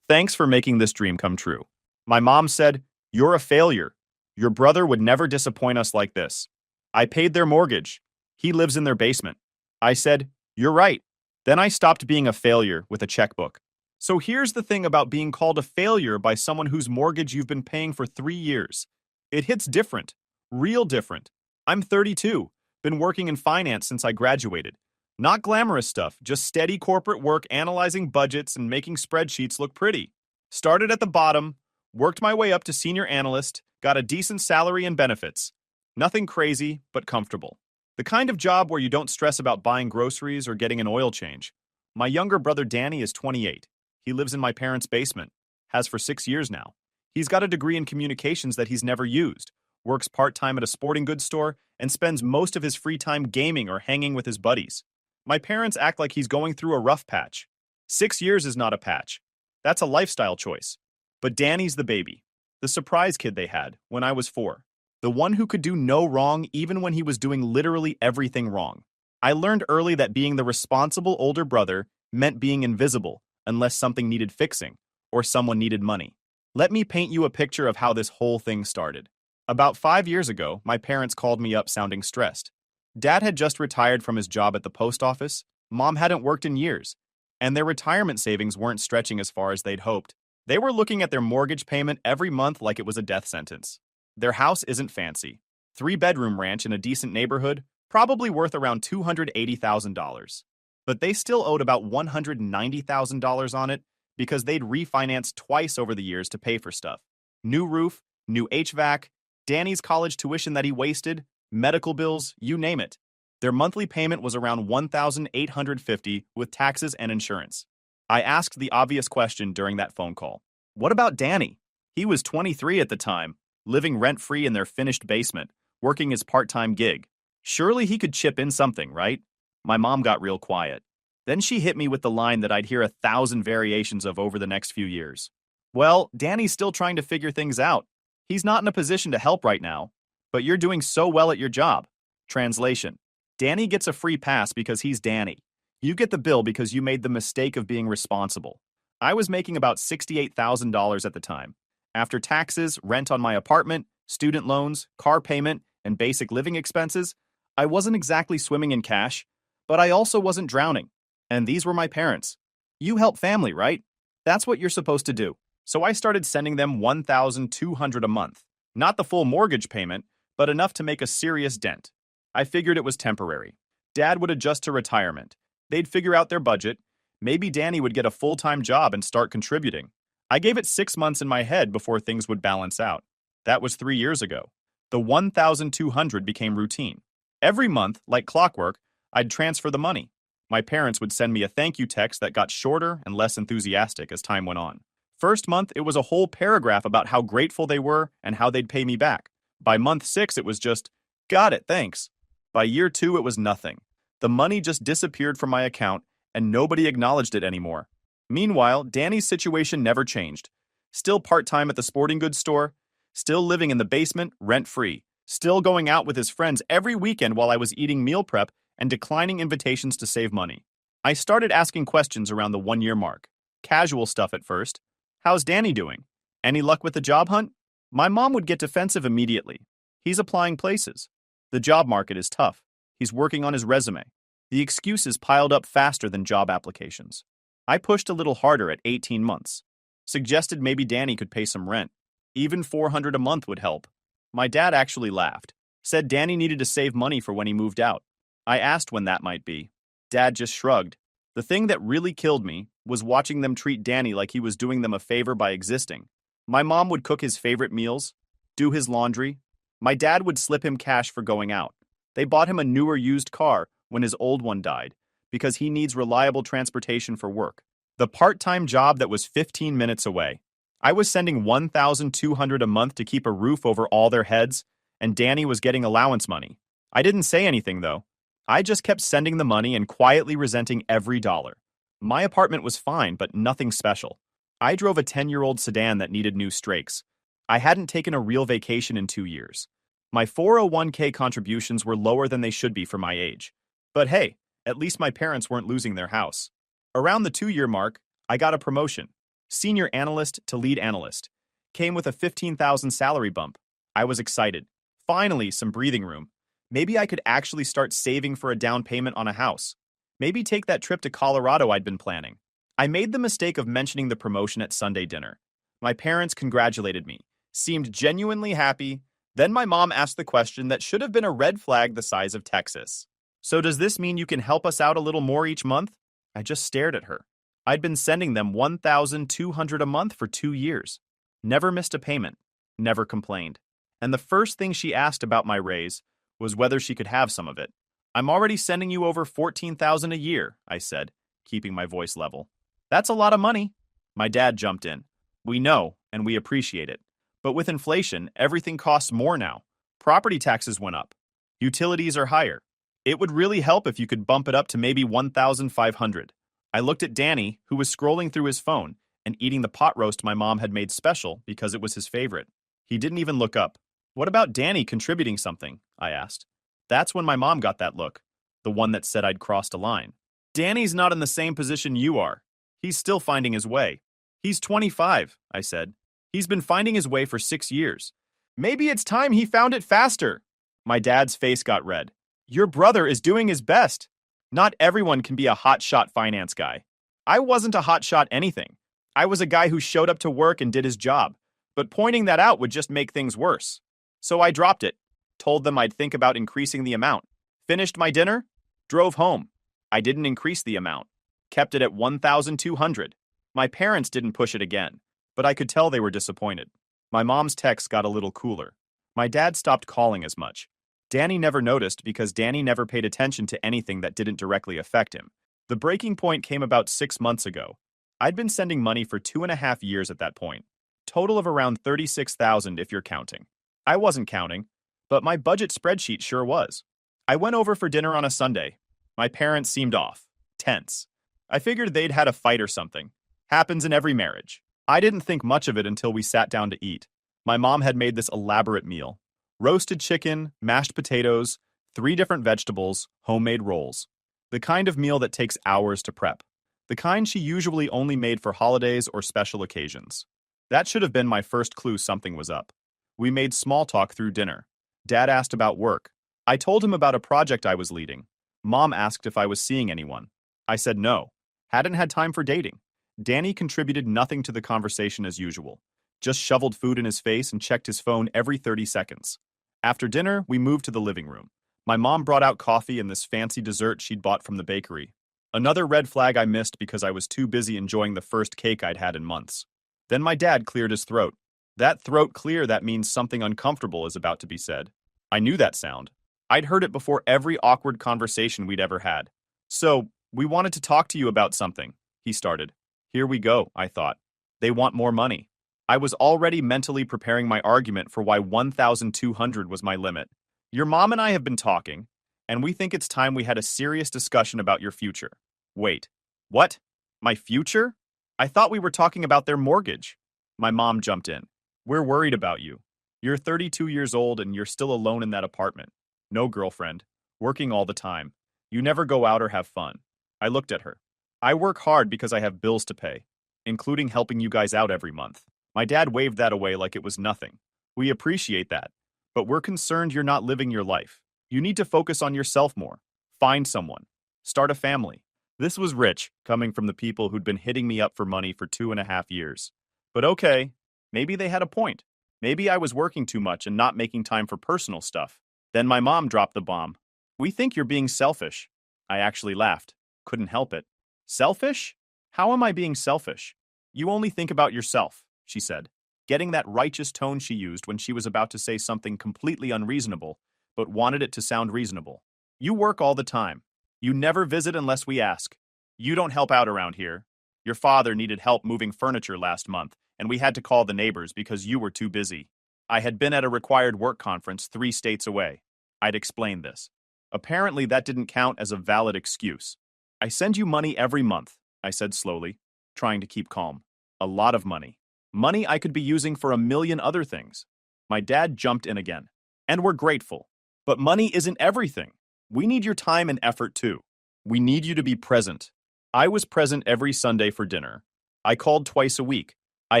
Thanks for making this dream come true. My mom said, "You're a failure. Your brother would never disappoint us like this." I paid their mortgage. He lives in their basement. I said, "You're right." Then I stopped being a failure with a checkbook. So here's the thing about being called a failure by someone whose mortgage you've been paying for 3 years. It hits different. Real different. I'm 32. Been working in finance since I graduated. Not glamorous stuff, just steady corporate work analyzing budgets and making spreadsheets look pretty. Started at the bottom, worked my way up to senior analyst, got a decent salary and benefits. Nothing crazy, but comfortable. The kind of job where you don't stress about buying groceries or getting an oil change. My younger brother Danny is 28. He lives in my parents' basement. Has for 6 years now. He's got a degree in communications that he's never used, works part-time at a sporting goods store, and spends most of his free time gaming or hanging with his buddies. My parents act like he's going through a rough patch. 6 years is not a patch. That's a lifestyle choice. But Danny's the baby. The surprise kid they had when I was 4. The one who could do no wrong even when he was doing literally everything wrong. I learned early that being the responsible older brother meant being invisible unless something needed fixing or someone needed money. Let me paint you a picture of how this whole thing started. About 5 years ago, my parents called me up sounding stressed. Dad had just retired from his job at the post office, Mom hadn't worked in years, and their retirement savings weren't stretching as far as they'd hoped. They were looking at their mortgage payment every month like it was a death sentence. Their house isn't fancy. 3-bedroom ranch in a decent neighborhood, probably worth around $280,000. But they still owed about $190,000 on it because they'd refinanced twice over the years to pay for stuff. New roof, new HVAC, Danny's college tuition that he wasted, medical bills, you name it. Their monthly payment was around $1,850 with taxes and insurance. I asked the obvious question during that phone call. What about Danny? He was 23 at the time, living rent-free in their finished basement, working his part-time gig. Surely he could chip in something, right? My mom got real quiet. Then she hit me with the line that I'd hear 1,000 variations of over the next few years. Well, Danny's still trying to figure things out. He's not in a position to help right now, but you're doing so well at your job. Translation. Danny gets a free pass because he's Danny. You get the bill because you made the mistake of being responsible. I was making about $68,000 at the time. After taxes, rent on my apartment, student loans, car payment, and basic living expenses, I wasn't exactly swimming in cash, but I also wasn't drowning. And these were my parents. You help family, right? That's what you're supposed to do. So I started sending them $1,200 a month. Not the full mortgage payment, but enough to make a serious dent. I figured it was temporary. Dad would adjust to retirement. They'd figure out their budget. Maybe Danny would get a full-time job and start contributing. I gave it 6 months in my head before things would balance out. That was 3 years ago. The $1,200 became routine. Every month, like clockwork, I'd transfer the money. My parents would send me a thank you text that got shorter and less enthusiastic as time went on. First month, it was a whole paragraph about how grateful they were and how they'd pay me back. By month 6, it was just, "Got it, thanks." By year 2, it was nothing. The money just disappeared from my account, and nobody acknowledged it anymore. Meanwhile, Danny's situation never changed. Still part-time at the sporting goods store, still living in the basement, rent-free, still going out with his friends every weekend while I was eating meal prep and declining invitations to save money. I started asking questions around the 1-year mark. Casual stuff at first. How's Danny doing? Any luck with the job hunt? My mom would get defensive immediately. He's applying places. The job market is tough. He's working on his resume. The excuses piled up faster than job applications. I pushed a little harder at 18 months. Suggested maybe Danny could pay some rent. Even $400 a month would help. My dad actually laughed. Said Danny needed to save money for when he moved out. I asked when that might be. Dad just shrugged. The thing that really killed me was watching them treat Danny like he was doing them a favor by existing. My mom would cook his favorite meals, do his laundry. My dad would slip him cash for going out. They bought him a newer used car when his old one died, because he needs reliable transportation for work. The part-time job that was 15 minutes away. I was sending $1,200 a month to keep a roof over all their heads, and Danny was getting allowance money. I didn't say anything, though. I just kept sending the money and quietly resenting every dollar. My apartment was fine, but nothing special. I drove a 10-year-old sedan that needed new strakes. I hadn't taken a real vacation in 2 years. My 401k contributions were lower than they should be for my age. But hey, at least my parents weren't losing their house. Around the 2-year mark, I got a promotion. Senior analyst to lead analyst. Came with a 15,000 salary bump. I was excited. Finally, some breathing room. Maybe I could actually start saving for a down payment on a house. Maybe take that trip to Colorado I'd been planning. I made the mistake of mentioning the promotion at Sunday dinner. My parents congratulated me, seemed genuinely happy. Then my mom asked the question that should have been a red flag the size of Texas. So does this mean you can help us out a little more each month? I just stared at her. I'd been sending them $1,200 a month for 2 years. Never missed a payment. Never complained. And the first thing she asked about my raise was whether she could have some of it. I'm already sending you over $14,000 a year, I said, keeping my voice level. That's a lot of money. My dad jumped in. We know, and we appreciate it. But with inflation, everything costs more now. Property taxes went up. Utilities are higher. It would really help if you could bump it up to maybe $1,500. I looked at Danny, who was scrolling through his phone and eating the pot roast my mom had made special because it was his favorite. He didn't even look up. What about Danny contributing something? I asked. That's when my mom got that look, the one that said I'd crossed a line. Danny's not in the same position you are. He's still finding his way. He's 25, I said. He's been finding his way for 6 years. Maybe it's time he found it faster. My dad's face got red. Your brother is doing his best. Not everyone can be a hotshot finance guy. I wasn't a hotshot anything. I was a guy who showed up to work and did his job. But pointing that out would just make things worse. So I dropped it. Told them I'd think about increasing the amount. Finished my dinner. Drove home. I didn't increase the amount. Kept it at $1,200. My parents didn't push it again, but I could tell they were disappointed. My mom's texts got a little cooler. My dad stopped calling as much. Danny never noticed because Danny never paid attention to anything that didn't directly affect him. The breaking point came about 6 months ago. I'd been sending money for 2.5 years at that point. Total of around $36,000 if you're counting. I wasn't counting, but my budget spreadsheet sure was. I went over for dinner on a Sunday. My parents seemed off. Tense. I figured they'd had a fight or something. Happens in every marriage. I didn't think much of it until we sat down to eat. My mom had made this elaborate meal. Roasted chicken, mashed potatoes, 3 different vegetables, homemade rolls. The kind of meal that takes hours to prep. The kind she usually only made for holidays or special occasions. That should have been my first clue something was up. We made small talk through dinner. Dad asked about work. I told him about a project I was leading. Mom asked if I was seeing anyone. I said no. Hadn't had time for dating. Danny contributed nothing to the conversation as usual. Just shoveled food in his face and checked his phone every 30 seconds. After dinner, we moved to the living room. My mom brought out coffee and this fancy dessert she'd bought from the bakery. Another red flag I missed because I was too busy enjoying the first cake I'd had in months. Then my dad cleared his throat. That throat clear, that means something uncomfortable is about to be said. I knew that sound. I'd heard it before every awkward conversation we'd ever had. So, we wanted to talk to you about something, he started. Here we go, I thought. They want more money. I was already mentally preparing my argument for why 1,200 was my limit. Your mom and I have been talking, and we think it's time we had a serious discussion about your future. Wait, what? My future? I thought we were talking about their mortgage. My mom jumped in. We're worried about you. You're 32 years old and you're still alone in that apartment. No girlfriend. Working all the time. You never go out or have fun. I looked at her. I work hard because I have bills to pay, including helping you guys out every month. My dad waved that away like it was nothing. We appreciate that, but we're concerned you're not living your life. You need to focus on yourself more. Find someone. Start a family. This was rich, coming from the people who'd been hitting me up for money for 2.5 years. But okay, maybe they had a point. Maybe I was working too much and not making time for personal stuff. Then my mom dropped the bomb. We think you're being selfish. I actually laughed. Couldn't help it. Selfish? How am I being selfish? You only think about yourself, she said, getting that righteous tone she used when she was about to say something completely unreasonable, but wanted it to sound reasonable. You work all the time. You never visit unless we ask. You don't help out around here. Your father needed help moving furniture last month, and we had to call the neighbors because you were too busy. I had been at a required work conference 3 states away. I'd explained this. Apparently, that didn't count as a valid excuse. I send you money every month, I said slowly, trying to keep calm. A lot of money. Money I could be using for a million other things. My dad jumped in again. And we're grateful. But money isn't everything. We need your time and effort too. We need you to be present. I was present every Sunday for dinner. I called twice a week. I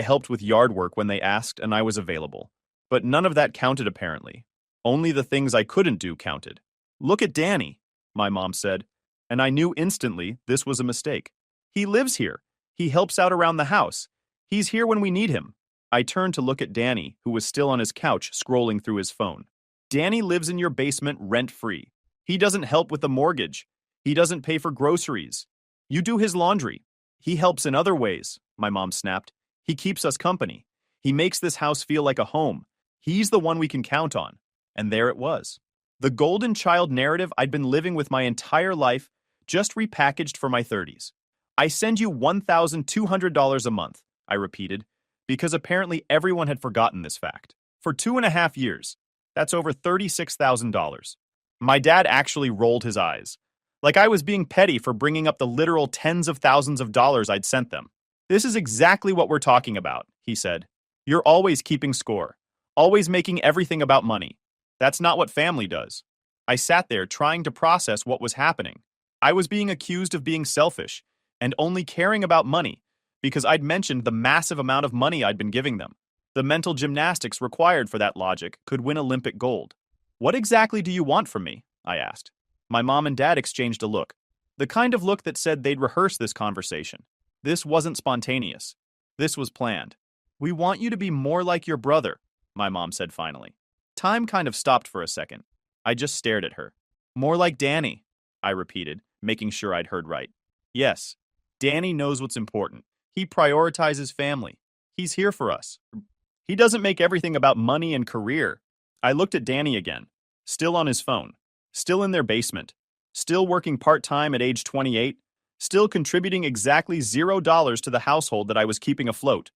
helped with yard work when they asked and I was available. But none of that counted apparently. Only the things I couldn't do counted. Look at Danny, my mom said, and I knew instantly this was a mistake. He lives here. He helps out around the house. He's here when we need him. I turned to look at Danny, who was still on his couch scrolling through his phone. Danny lives in your basement rent-free. He doesn't help with the mortgage. He doesn't pay for groceries. You do his laundry. He helps in other ways, my mom snapped. He keeps us company. He makes this house feel like a home. He's the one we can count on. And there it was. The golden child narrative I'd been living with my entire life, just repackaged for my 30s. I send you $1,200 a month, I repeated, because apparently everyone had forgotten this fact. For 2.5 years. That's over $36,000. My dad actually rolled his eyes, like I was being petty for bringing up the literal tens of thousands of dollars I'd sent them. This is exactly what we're talking about, he said. You're always keeping score, always making everything about money. That's not what family does. I sat there trying to process what was happening. I was being accused of being selfish and only caring about money because I'd mentioned the massive amount of money I'd been giving them. The mental gymnastics required for that logic could win Olympic gold. What exactly do you want from me? I asked. My mom and dad exchanged a look, the kind of look that said they'd rehearsed this conversation. This wasn't spontaneous. This was planned. We want you to be more like your brother, my mom said finally. Time kind of stopped for a second. I just stared at her. More like Danny, I repeated, making sure I'd heard right. Yes, Danny knows what's important. He prioritizes family. He's here for us. He doesn't make everything about money and career. I looked at Danny again, still on his phone, still in their basement, still working part-time at age 28, still contributing exactly $0 to the household that I was keeping afloat.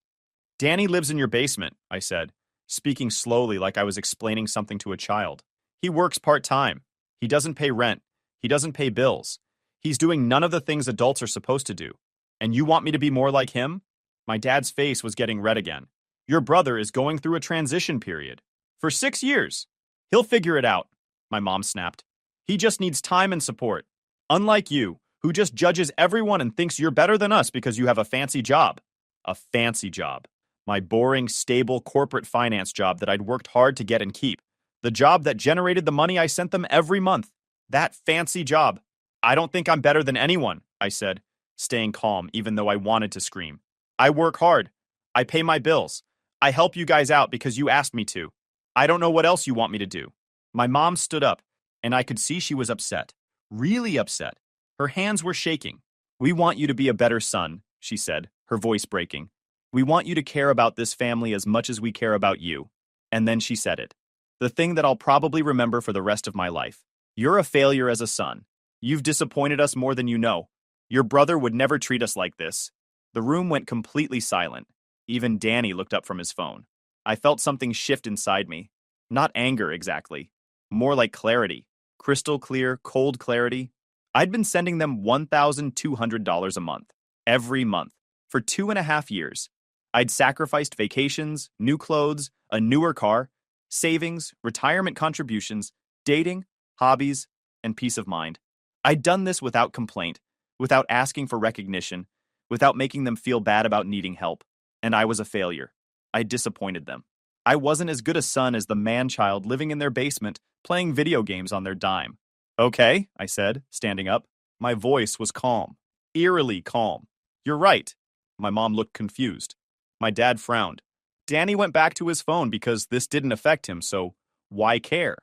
Danny lives in your basement, I said, speaking slowly like I was explaining something to a child. He works part-time. He doesn't pay rent. He doesn't pay bills. He's doing none of the things adults are supposed to do. And you want me to be more like him? My dad's face was getting red again. Your brother is going through a transition period. For 6 years. He'll figure it out, my mom snapped. He just needs time and support. Unlike you, who just judges everyone and thinks you're better than us because you have a fancy job. A fancy job. My boring, stable corporate finance job that I'd worked hard to get and keep. The job that generated the money I sent them every month. That fancy job. I don't think I'm better than anyone, I said, staying calm even though I wanted to scream. I work hard. I pay my bills. I help you guys out because you asked me to. I don't know what else you want me to do. My mom stood up, and I could see she was upset. Really upset. Her hands were shaking. We want you to be a better son, she said, her voice breaking. We want you to care about this family as much as we care about you. And then she said it. The thing that I'll probably remember for the rest of my life. You're a failure as a son. You've disappointed us more than you know. Your brother would never treat us like this. The room went completely silent. Even Danny looked up from his phone. I felt something shift inside me. Not anger, exactly. More like clarity. Crystal clear, cold clarity. I'd been sending them $1,200 a month. Every month. For 2.5 years. I'd sacrificed vacations, new clothes, a newer car, savings, retirement contributions, dating, hobbies, and peace of mind. I'd done this without complaint, without asking for recognition, without making them feel bad about needing help. And I was a failure. I disappointed them. I wasn't as good a son as the man-child living in their basement, playing video games on their dime. Okay, I said, standing up. My voice was calm. Eerily calm. You're right. My mom looked confused. My dad frowned. Danny went back to his phone because this didn't affect him, so why care?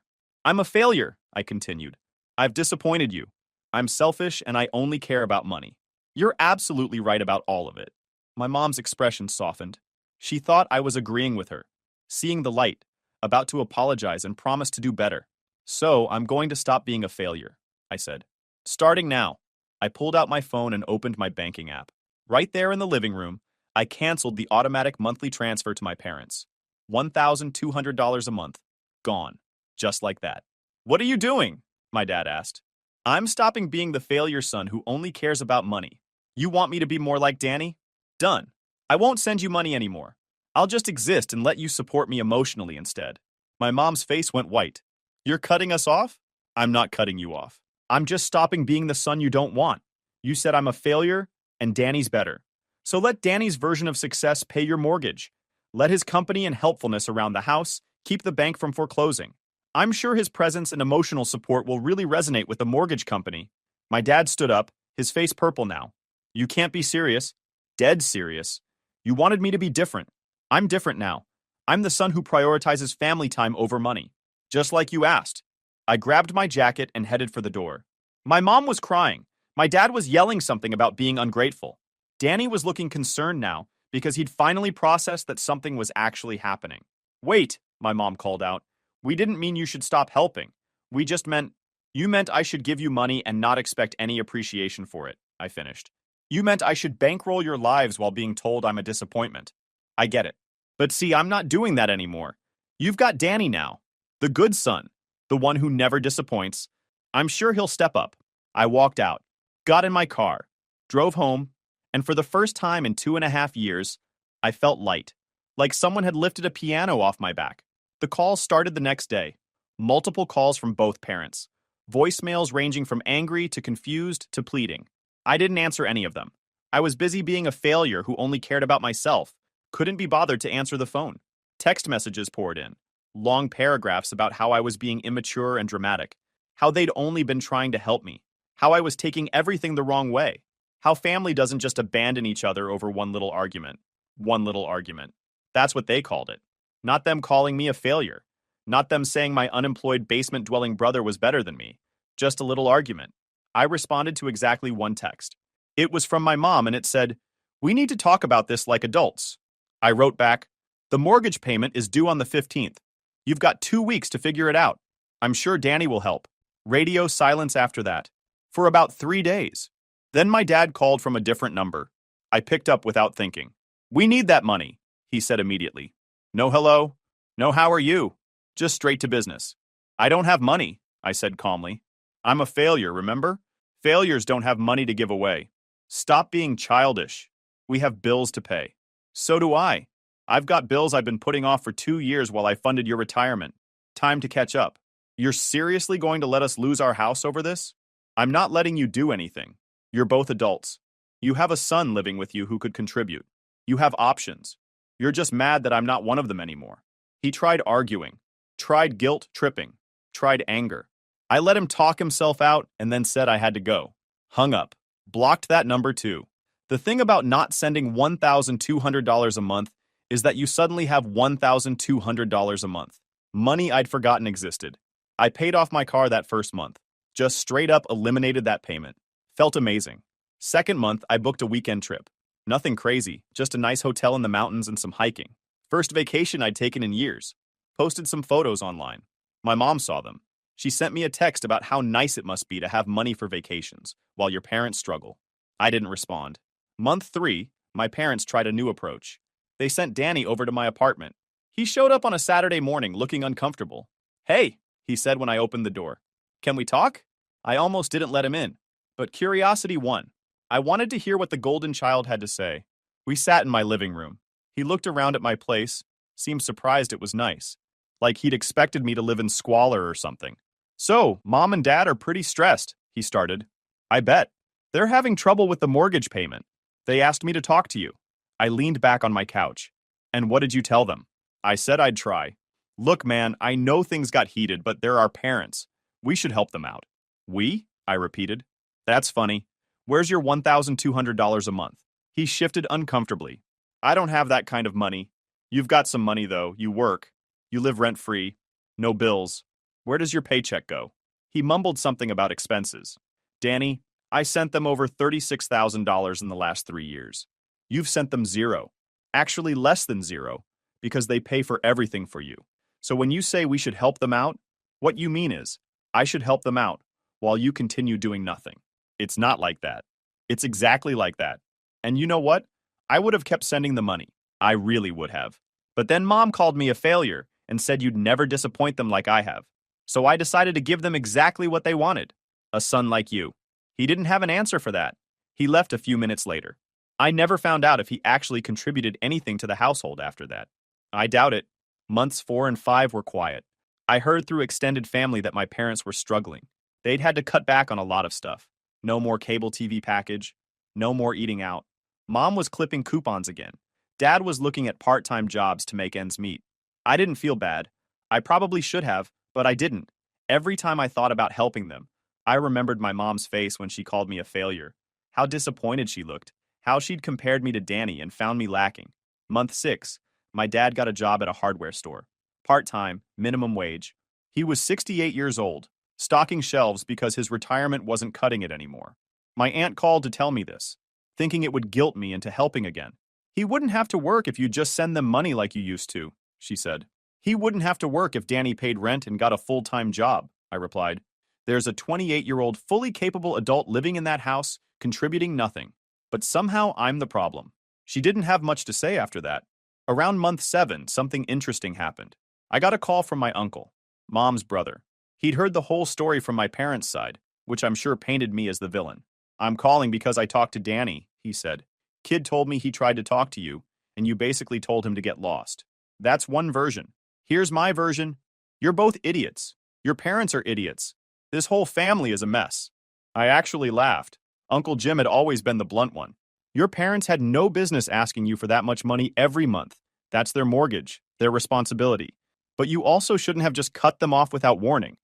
I'm a failure, I continued. I've disappointed you. I'm selfish and I only care about money. You're absolutely right about all of it. My mom's expression softened. She thought I was agreeing with her, seeing the light, about to apologize and promise to do better. So I'm going to stop being a failure, I said. Starting now. I pulled out my phone and opened my banking app. Right there in the living room, I canceled the automatic monthly transfer to my parents. $1,200 a month. Gone. Just like that. What are you doing? My dad asked. I'm stopping being the failure son who only cares about money. You want me to be more like Danny? Done. I won't send you money anymore. I'll just exist and let you support me emotionally instead. My mom's face went white. You're cutting us off? I'm not cutting you off. I'm just stopping being the son you don't want. You said I'm a failure, and Danny's better. So let Danny's version of success pay your mortgage. Let his company and helpfulness around the house keep the bank from foreclosing. I'm sure his presence and emotional support will really resonate with the mortgage company. My dad stood up, his face purple now. You can't be serious. Dead serious. You wanted me to be different. I'm different now. I'm the son who prioritizes family time over money. Just like you asked. I grabbed my jacket and headed for the door. My mom was crying. My dad was yelling something about being ungrateful. Danny was looking concerned now because he'd finally processed that something was actually happening. Wait, my mom called out. We didn't mean you should stop helping. We just meant, you meant I should give you money and not expect any appreciation for it, I finished. You meant I should bankroll your lives while being told I'm a disappointment. I get it. But see, I'm not doing that anymore. You've got Danny now. The good son. The one who never disappoints. I'm sure he'll step up. I walked out, got in my car, drove home, and for the first time in 2.5 years, I felt light. Like someone had lifted a piano off my back. The calls started the next day. Multiple calls from both parents. Voicemails ranging from angry to confused to pleading. I didn't answer any of them. I was busy being a failure who only cared about myself. Couldn't be bothered to answer the phone. Text messages poured in. Long paragraphs about how I was being immature and dramatic. How they'd only been trying to help me. How I was taking everything the wrong way. How family doesn't just abandon each other over one little argument. One little argument. That's what they called it. Not them calling me a failure. Not them saying my unemployed basement-dwelling brother was better than me. Just a little argument. I responded to exactly one text. It was from my mom and it said, "We need to talk about this like adults." I wrote back, "The mortgage payment is due on the 15th. You've got 2 weeks to figure it out. I'm sure Danny will help." Radio silence after that. For about 3 days. Then my dad called from a different number. I picked up without thinking. "We need that money," he said immediately. No hello. No how are you. Just straight to business. "I don't have money," I said calmly. "I'm a failure, remember? Failures don't have money to give away. Stop being childish. We have bills to pay." "So do I. I've got bills I've been putting off for 2 years while I funded your retirement. Time to catch up." "You're seriously going to let us lose our house over this?" "I'm not letting you do anything. You're both adults. You have a son living with you who could contribute. You have options. You're just mad that I'm not one of them anymore." He tried arguing, tried guilt tripping, tried anger. I let him talk himself out and then said I had to go. Hung up. Blocked that number too. The thing about not sending $1,200 a month is that you suddenly have $1,200 a month. Money I'd forgotten existed. I paid off my car that first month. Just straight up eliminated that payment. Felt amazing. Second month, I booked a weekend trip. Nothing crazy, just a nice hotel in the mountains and some hiking. First vacation I'd taken in years. Posted some photos online. My mom saw them. She sent me a text about how nice it must be to have money for vacations, while your parents struggle. I didn't respond. Month 3, my parents tried a new approach. They sent Danny over to my apartment. He showed up on a Saturday morning looking uncomfortable. "Hey," he said when I opened the door. "Can we talk?" I almost didn't let him in, but curiosity won. I wanted to hear what the golden child had to say. We sat in my living room. He looked around at my place, seemed surprised it was nice. Like he'd expected me to live in squalor or something. "So, Mom and Dad are pretty stressed," he started. "I bet. They're having trouble with the mortgage payment. They asked me to talk to you." I leaned back on my couch. "And what did you tell them?" I said I'd try. "Look, man, I know things got heated, but they're our parents. We should help them out." "We?" I repeated. "That's funny. Where's your $1,200 a month?" He shifted uncomfortably. "I don't have that kind of money. You've got some money, though. You work. You live rent-free. No bills. Where does your paycheck go?" He mumbled something about expenses. "Danny, I sent them over $36,000 in the last 3 years. You've sent them zero. Actually less than zero, because they pay for everything for you. So when you say we should help them out, what you mean is, I should help them out, while you continue doing nothing. It's not like that. It's exactly like that. And you know what? I would have kept sending the money. I really would have. But then Mom called me a failure and said you'd never disappoint them like I have. So I decided to give them exactly what they wanted. A son like you." He didn't have an answer for that. He left a few minutes later. I never found out if he actually contributed anything to the household after that. I doubt it. Months 4 and 5 were quiet. I heard through extended family that my parents were struggling. They'd had to cut back on a lot of stuff. No more cable TV package. No more eating out. Mom was clipping coupons again. Dad was looking at part-time jobs to make ends meet. I didn't feel bad. I probably should have, but I didn't. Every time I thought about helping them, I remembered my mom's face when she called me a failure. How disappointed she looked. How she'd compared me to Danny and found me lacking. Month 6, my dad got a job at a hardware store. Part-time, minimum wage. He was 68 years old, stocking shelves because his retirement wasn't cutting it anymore. My aunt called to tell me this, thinking it would guilt me into helping again. He wouldn't have to work if you just send them money like you used to, she said. He wouldn't have to work if Danny paid rent and got a full-time job, I replied. There's a 28-year-old fully capable adult living in that house, contributing nothing. But somehow I'm the problem. She didn't have much to say after that. Around month 7, something interesting happened. I got a call from my uncle, Mom's brother. He'd heard the whole story from my parents' side, which I'm sure painted me as the villain. I'm calling because I talked to Danny, he said. Kid told me he tried to talk to you, and you basically told him to get lost. That's one version. Here's my version. You're both idiots. Your parents are idiots. This whole family is a mess. I actually laughed. Uncle Jim had always been the blunt one. Your parents had no business asking you for that much money every month. That's their mortgage, their responsibility. But you also shouldn't have just cut them off without warning.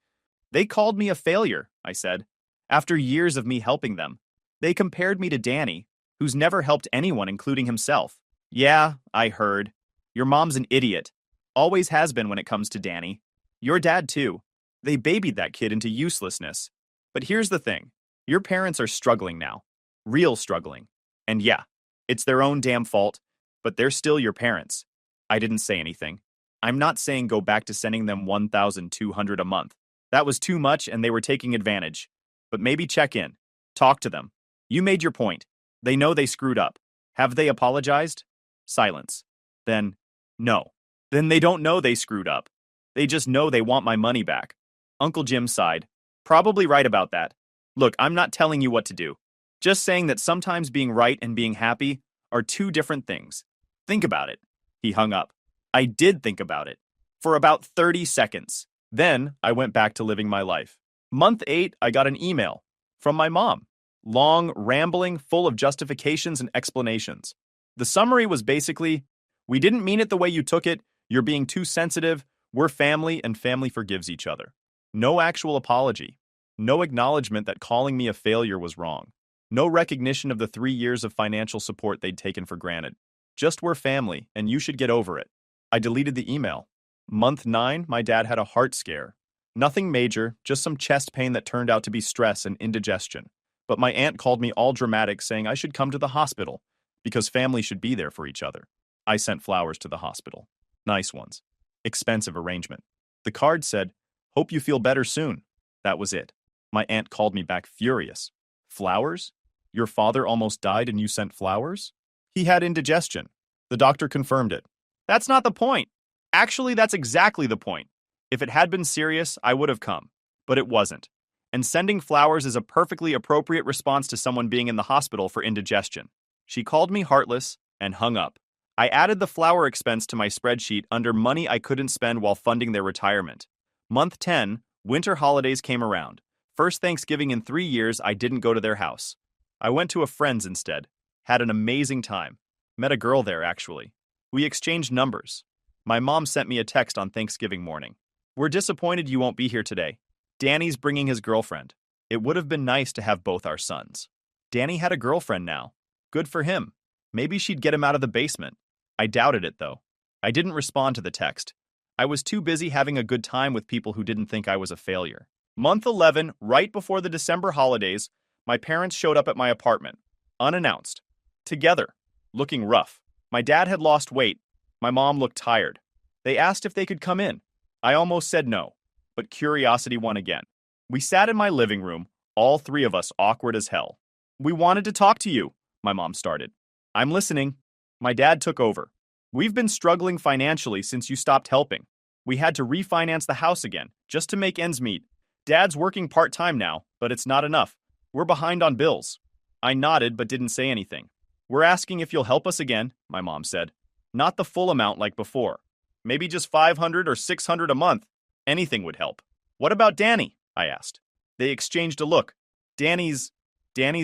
They called me a failure, I said, after years of me helping them. They compared me to Danny, who's never helped anyone, including himself. Yeah, I heard. Your mom's an idiot. Always has been when it comes to Danny. Your dad, too. They babied that kid into uselessness. But here's the thing. Your parents are struggling now. Real struggling. And yeah, it's their own damn fault, but they're still your parents. I didn't say anything. I'm not saying go back to sending them $1,200 a month. That was too much and they were taking advantage. But maybe check in. Talk to them. You made your point. They know they screwed up. Have they apologized? Silence. Then, no. Then they don't know they screwed up. They just know they want my money back. Uncle Jim sighed. Probably right about that. Look, I'm not telling you what to do. Just saying that sometimes being right and being happy are two different things. Think about it. He hung up. I did think about it. For about 30 seconds. Then I went back to living my life. Month 8, I got an email from my mom. Long, rambling, full of justifications and explanations. The summary was basically, we didn't mean it the way you took it, you're being too sensitive, we're family and family forgives each other. No actual apology. No acknowledgement that calling me a failure was wrong. No recognition of the 3 years of financial support they'd taken for granted. Just we're family, and you should get over it. I deleted the email. Month 9, my dad had a heart scare. Nothing major, just some chest pain that turned out to be stress and indigestion. But my aunt called me all dramatic saying I should come to the hospital, because family should be there for each other. I sent flowers to the hospital. Nice ones. Expensive arrangement. The card said, hope you feel better soon. That was it. My aunt called me back furious. Flowers? Your father almost died and you sent flowers? He had indigestion. The doctor confirmed it. That's not the point. Actually, that's exactly the point. If it had been serious, I would have come. But it wasn't. And sending flowers is a perfectly appropriate response to someone being in the hospital for indigestion. She called me heartless and hung up. I added the flower expense to my spreadsheet under money I couldn't spend while funding their retirement. Month 10, winter holidays came around. First Thanksgiving in 3 years, I didn't go to their house. I went to a friend's instead. Had an amazing time. Met a girl there, actually. We exchanged numbers. My mom sent me a text on Thanksgiving morning. We're disappointed you won't be here today. Danny's bringing his girlfriend. It would have been nice to have both our sons. Danny had a girlfriend now. Good for him. Maybe she'd get him out of the basement. I doubted it, though. I didn't respond to the text. I was too busy having a good time with people who didn't think I was a failure. Month 11, right before the December holidays, my parents showed up at my apartment. Unannounced. Together. Looking rough. My dad had lost weight. My mom looked tired. They asked if they could come in. I almost said no, but curiosity won again. We sat in my living room, all 3 of us awkward as hell. We wanted to talk to you, my mom started. I'm listening. My dad took over. We've been struggling financially since you stopped helping. We had to refinance the house again, just to make ends meet. Dad's working part-time now, but it's not enough. We're behind on bills. I nodded but didn't say anything. We're asking if you'll help us again, my mom said. Not the full amount like before. Maybe just 500 or 600 a month. Anything would help. What about Danny? I asked. They exchanged a look. Danny's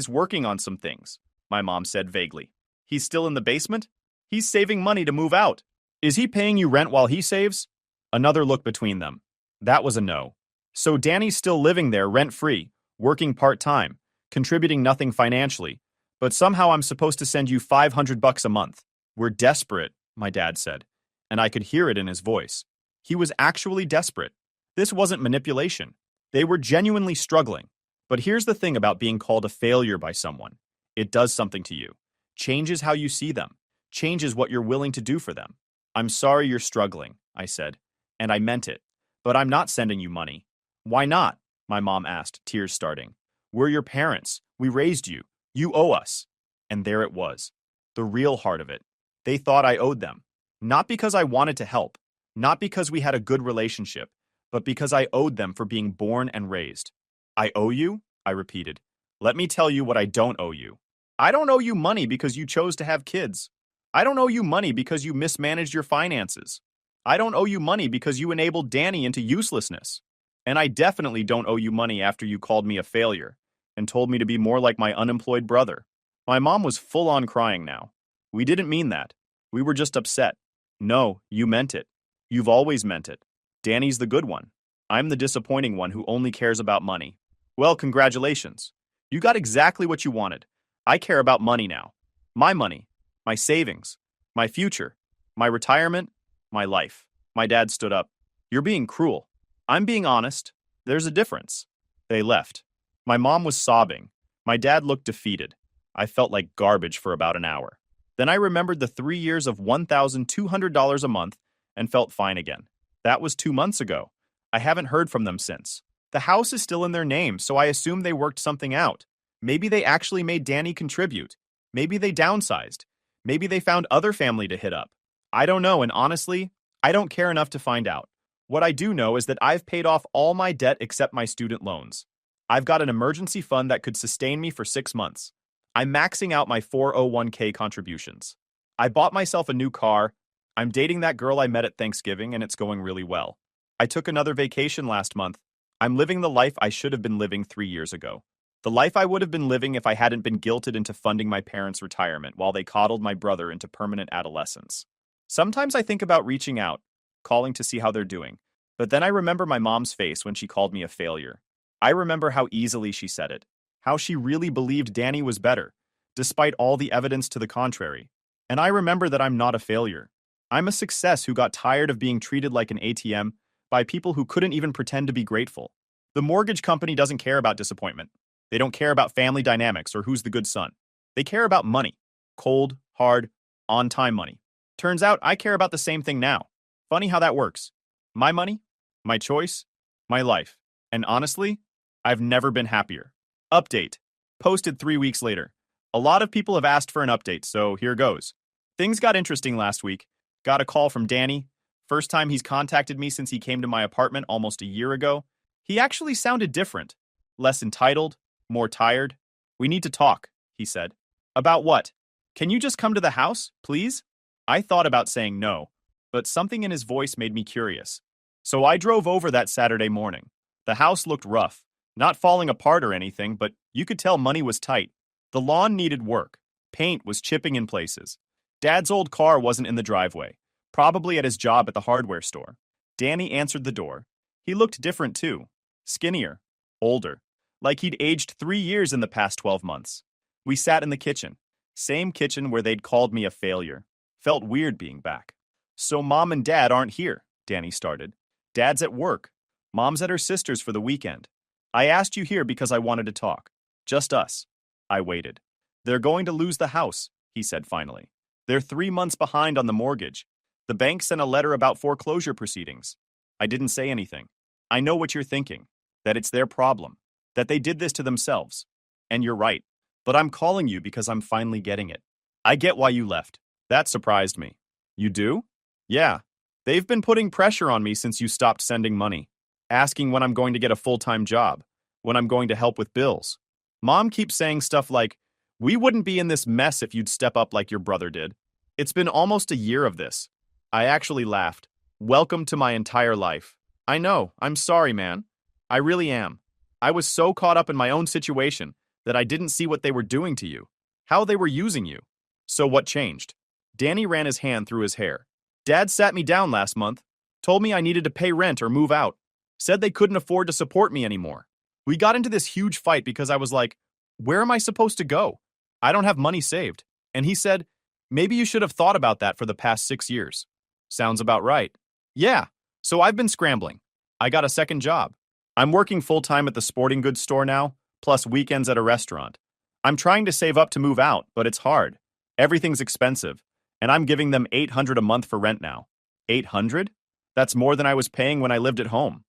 working on some things, my mom said vaguely. He's still in the basement? He's saving money to move out. Is he paying you rent while he saves? Another look between them. That was a no. So Danny's still living there rent-free, working part-time, contributing nothing financially, but somehow I'm supposed to send you $500 a month. We're desperate, my dad said, and I could hear it in his voice. He was actually desperate. This wasn't manipulation. They were genuinely struggling. But here's the thing about being called a failure by someone. It does something to you. Changes how you see them. Changes what you're willing to do for them. I'm sorry you're struggling, I said, and I meant it. But I'm not sending you money. Why not? My mom asked, tears starting. We're your parents. We raised you. You owe us. And there it was. The real heart of it. They thought I owed them. Not because I wanted to help. Not because we had a good relationship. But because I owed them for being born and raised. I owe you? I repeated. Let me tell you what I don't owe you. I don't owe you money because you chose to have kids. I don't owe you money because you mismanaged your finances. I don't owe you money because you enabled Danny into uselessness. And I definitely don't owe you money after you called me a failure and told me to be more like my unemployed brother. My mom was full on crying now. We didn't mean that. We were just upset. No, you meant it. You've always meant it. Danny's the good one. I'm the disappointing one who only cares about money. Well, congratulations. You got exactly what you wanted. I care about money now. My money, my savings, my future, my retirement, my life. My dad stood up. You're being cruel. I'm being honest. There's a difference. They left. My mom was sobbing. My dad looked defeated. I felt like garbage for about an hour. Then I remembered the 3 years of $1,200 a month and felt fine again. That was 2 months ago. I haven't heard from them since. The house is still in their name, so I assume they worked something out. Maybe they actually made Danny contribute. Maybe they downsized. Maybe they found other family to hit up. I don't know, and honestly, I don't care enough to find out. What I do know is that I've paid off all my debt except my student loans. I've got an emergency fund that could sustain me for 6 months. I'm maxing out my 401k contributions. I bought myself a new car. I'm dating that girl I met at Thanksgiving, and it's going really well. I took another vacation last month. I'm living the life I should have been living 3 years ago. The life I would have been living if I hadn't been guilted into funding my parents' retirement while they coddled my brother into permanent adolescence. Sometimes I think about reaching out, calling to see how they're doing, but then I remember my mom's face when she called me a failure. I remember how easily she said it, how she really believed Danny was better, despite all the evidence to the contrary. And I remember that I'm not a failure. I'm a success who got tired of being treated like an ATM by people who couldn't even pretend to be grateful. The mortgage company doesn't care about disappointment. They don't care about family dynamics or who's the good son. They care about money. Cold, hard, on-time money. Turns out I care about the same thing now. Funny how that works. My money, my choice, my life. And honestly, I've never been happier. Update. Posted 3 weeks later. A lot of people have asked for an update, so here goes. Things got interesting last week. Got a call from Danny. First time he's contacted me since he came to my apartment almost a year ago. He actually sounded different. Less entitled, more tired. We need to talk, he said. About what? Can you just come to the house, please? I thought about saying no, but something in his voice made me curious. So I drove over that Saturday morning. The house looked rough. Not falling apart or anything, but you could tell money was tight. The lawn needed work. Paint was chipping in places. Dad's old car wasn't in the driveway, probably at his job at the hardware store. Danny answered the door. He looked different too. Skinnier. Older. Like he'd aged 3 years in the past 12 months. We sat in the kitchen. Same kitchen where they'd called me a failure. Felt weird being back. So Mom and Dad aren't here, Danny started. Dad's at work. Mom's at her sister's for the weekend. I asked you here because I wanted to talk. Just us. I waited. They're going to lose the house, he said finally. They're 3 months behind on the mortgage. The bank sent a letter about foreclosure proceedings. I didn't say anything. I know what you're thinking, that it's their problem, that they did this to themselves. And you're right. But I'm calling you because I'm finally getting it. I get why you left. That surprised me. You do? Yeah. They've been putting pressure on me since you stopped sending money. Asking when I'm going to get a full-time job, when I'm going to help with bills. Mom keeps saying stuff like, We wouldn't be in this mess if you'd step up like your brother did. It's been almost a year of this. I actually laughed. Welcome to my entire life. I know, I'm sorry, man. I really am. I was so caught up in my own situation that I didn't see what they were doing to you, how they were using you. So what changed? Danny ran his hand through his hair. Dad sat me down last month, told me I needed to pay rent or move out, said they couldn't afford to support me anymore. We got into this huge fight because I was like, where am I supposed to go? I don't have money saved. And he said, maybe you should have thought about that for the past 6 years. Sounds about right. Yeah, so I've been scrambling. I got a second job. I'm working full-time at the sporting goods store now, plus weekends at a restaurant. I'm trying to save up to move out, but it's hard. Everything's expensive, and I'm giving them $800 a month for rent now. $800? That's more than I was paying when I lived at home.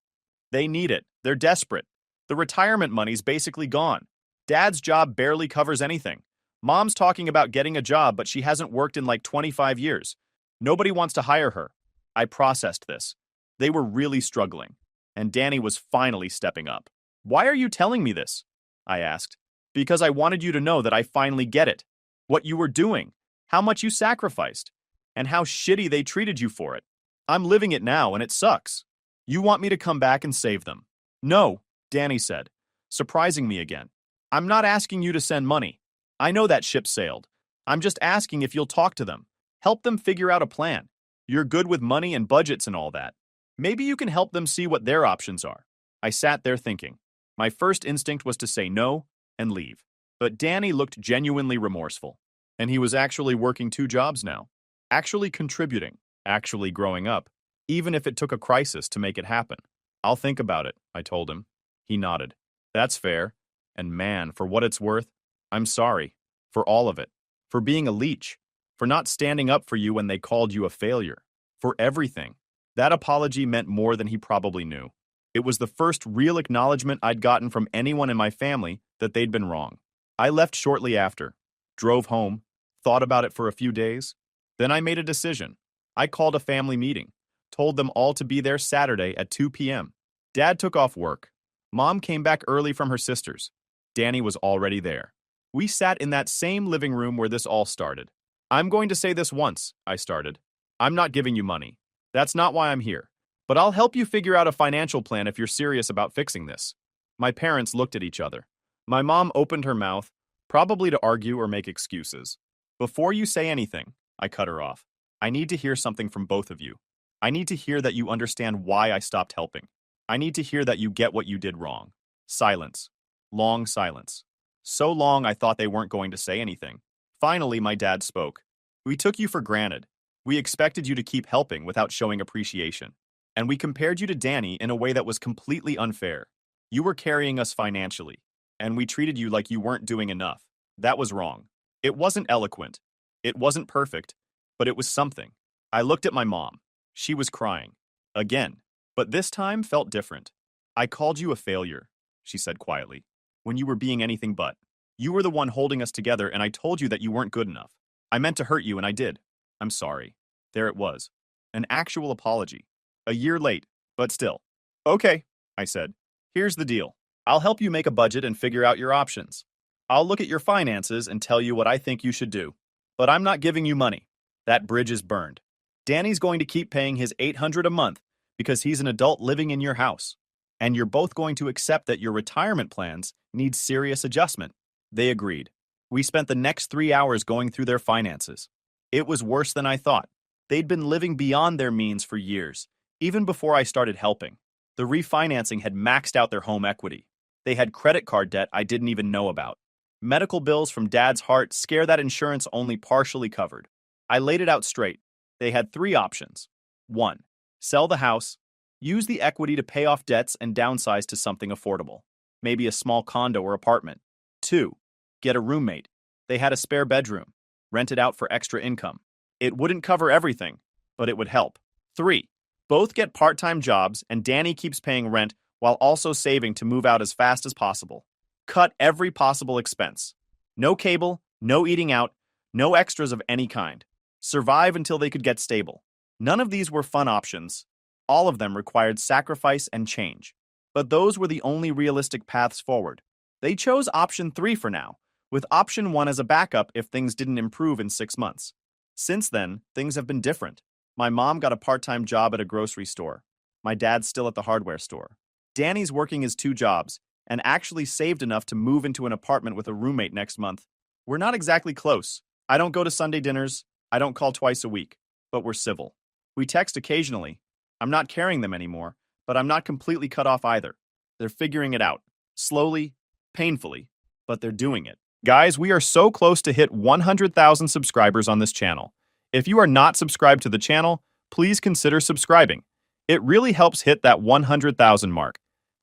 They need it. They're desperate. The retirement money's basically gone. Dad's job barely covers anything. Mom's talking about getting a job, but she hasn't worked in like 25 years. Nobody wants to hire her. I processed this. They were really struggling, and Danny was finally stepping up. Why are you telling me this? I asked. Because I wanted you to know that I finally get it. What you were doing, how much you sacrificed, and how shitty they treated you for it. I'm living it now, and it sucks. You want me to come back and save them? No, Danny said, surprising me again. I'm not asking you to send money. I know that ship sailed. I'm just asking if you'll talk to them. Help them figure out a plan. You're good with money and budgets and all that. Maybe you can help them see what their options are. I sat there thinking. My first instinct was to say no and leave. But Danny looked genuinely remorseful. And he was actually working 2 jobs now. Actually contributing. Actually growing up. Even if it took a crisis to make it happen. I'll think about it, I told him. He nodded. That's fair. And man, for what it's worth, I'm sorry. For all of it. For being a leech. For not standing up for you when they called you a failure. For everything. That apology meant more than he probably knew. It was the first real acknowledgement I'd gotten from anyone in my family that they'd been wrong. I left shortly after, drove home, thought about it for a few days. Then I made a decision. I called a family meeting, told them all to be there Saturday at 2 p.m. Dad took off work. Mom came back early from her sister's. Danny was already there. We sat in that same living room where this all started. I'm going to say this once, I started. I'm not giving you money. That's not why I'm here. But I'll help you figure out a financial plan if you're serious about fixing this. My parents looked at each other. My mom opened her mouth, probably to argue or make excuses. Before you say anything, I cut her off. I need to hear something from both of you. I need to hear that you understand why I stopped helping. I need to hear that you get what you did wrong. Silence. Long silence. So long I thought they weren't going to say anything. Finally, my dad spoke. We took you for granted. We expected you to keep helping without showing appreciation. And we compared you to Danny in a way that was completely unfair. You were carrying us financially, and we treated you like you weren't doing enough. That was wrong. It wasn't eloquent. It wasn't perfect, but it was something. I looked at my mom. She was crying. Again. But this time felt different. I called you a failure, she said quietly, when you were being anything but. You were the one holding us together, and I told you that you weren't good enough. I meant to hurt you, and I did. I'm sorry. There it was. An actual apology. A year late, but still. Okay, I said. Here's the deal. I'll help you make a budget and figure out your options. I'll look at your finances and tell you what I think you should do. But I'm not giving you money. That bridge is burned. Danny's going to keep paying his $800 a month because he's an adult living in your house. And you're both going to accept that your retirement plans need serious adjustment. They agreed. We spent the next 3 hours going through their finances. It was worse than I thought. They'd been living beyond their means for years. Even before I started helping, the refinancing had maxed out their home equity. They had credit card debt I didn't even know about. Medical bills from Dad's heart scare that insurance only partially covered. I laid it out straight. They had 3 options. 1. Sell the house. Use the equity to pay off debts and downsize to something affordable. Maybe a small condo or apartment. 2. Get a roommate. They had a spare bedroom. Rent it out for extra income. It wouldn't cover everything, but it would help. 3. Both get part-time jobs, and Danny keeps paying rent while also saving to move out as fast as possible. Cut every possible expense. No cable, no eating out, no extras of any kind. Survive until they could get stable. None of these were fun options. All of them required sacrifice and change. But those were the only realistic paths forward. They chose option 3 for now, with option 1 as a backup if things didn't improve in 6 months. Since then, things have been different. My mom got a part-time job at a grocery store. My dad's still at the hardware store. Danny's working his 2 jobs and actually saved enough to move into an apartment with a roommate next month. We're not exactly close. I don't go to Sunday dinners. I don't call twice a week, but we're civil. We text occasionally. I'm not carrying them anymore, but I'm not completely cut off either. They're figuring it out. Slowly, painfully, but they're doing it. Guys, we are so close to hit 100,000 subscribers on this channel. If you are not subscribed to the channel, please consider subscribing. It really helps hit that 100,000 mark.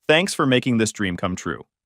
Thanks for making this dream come true.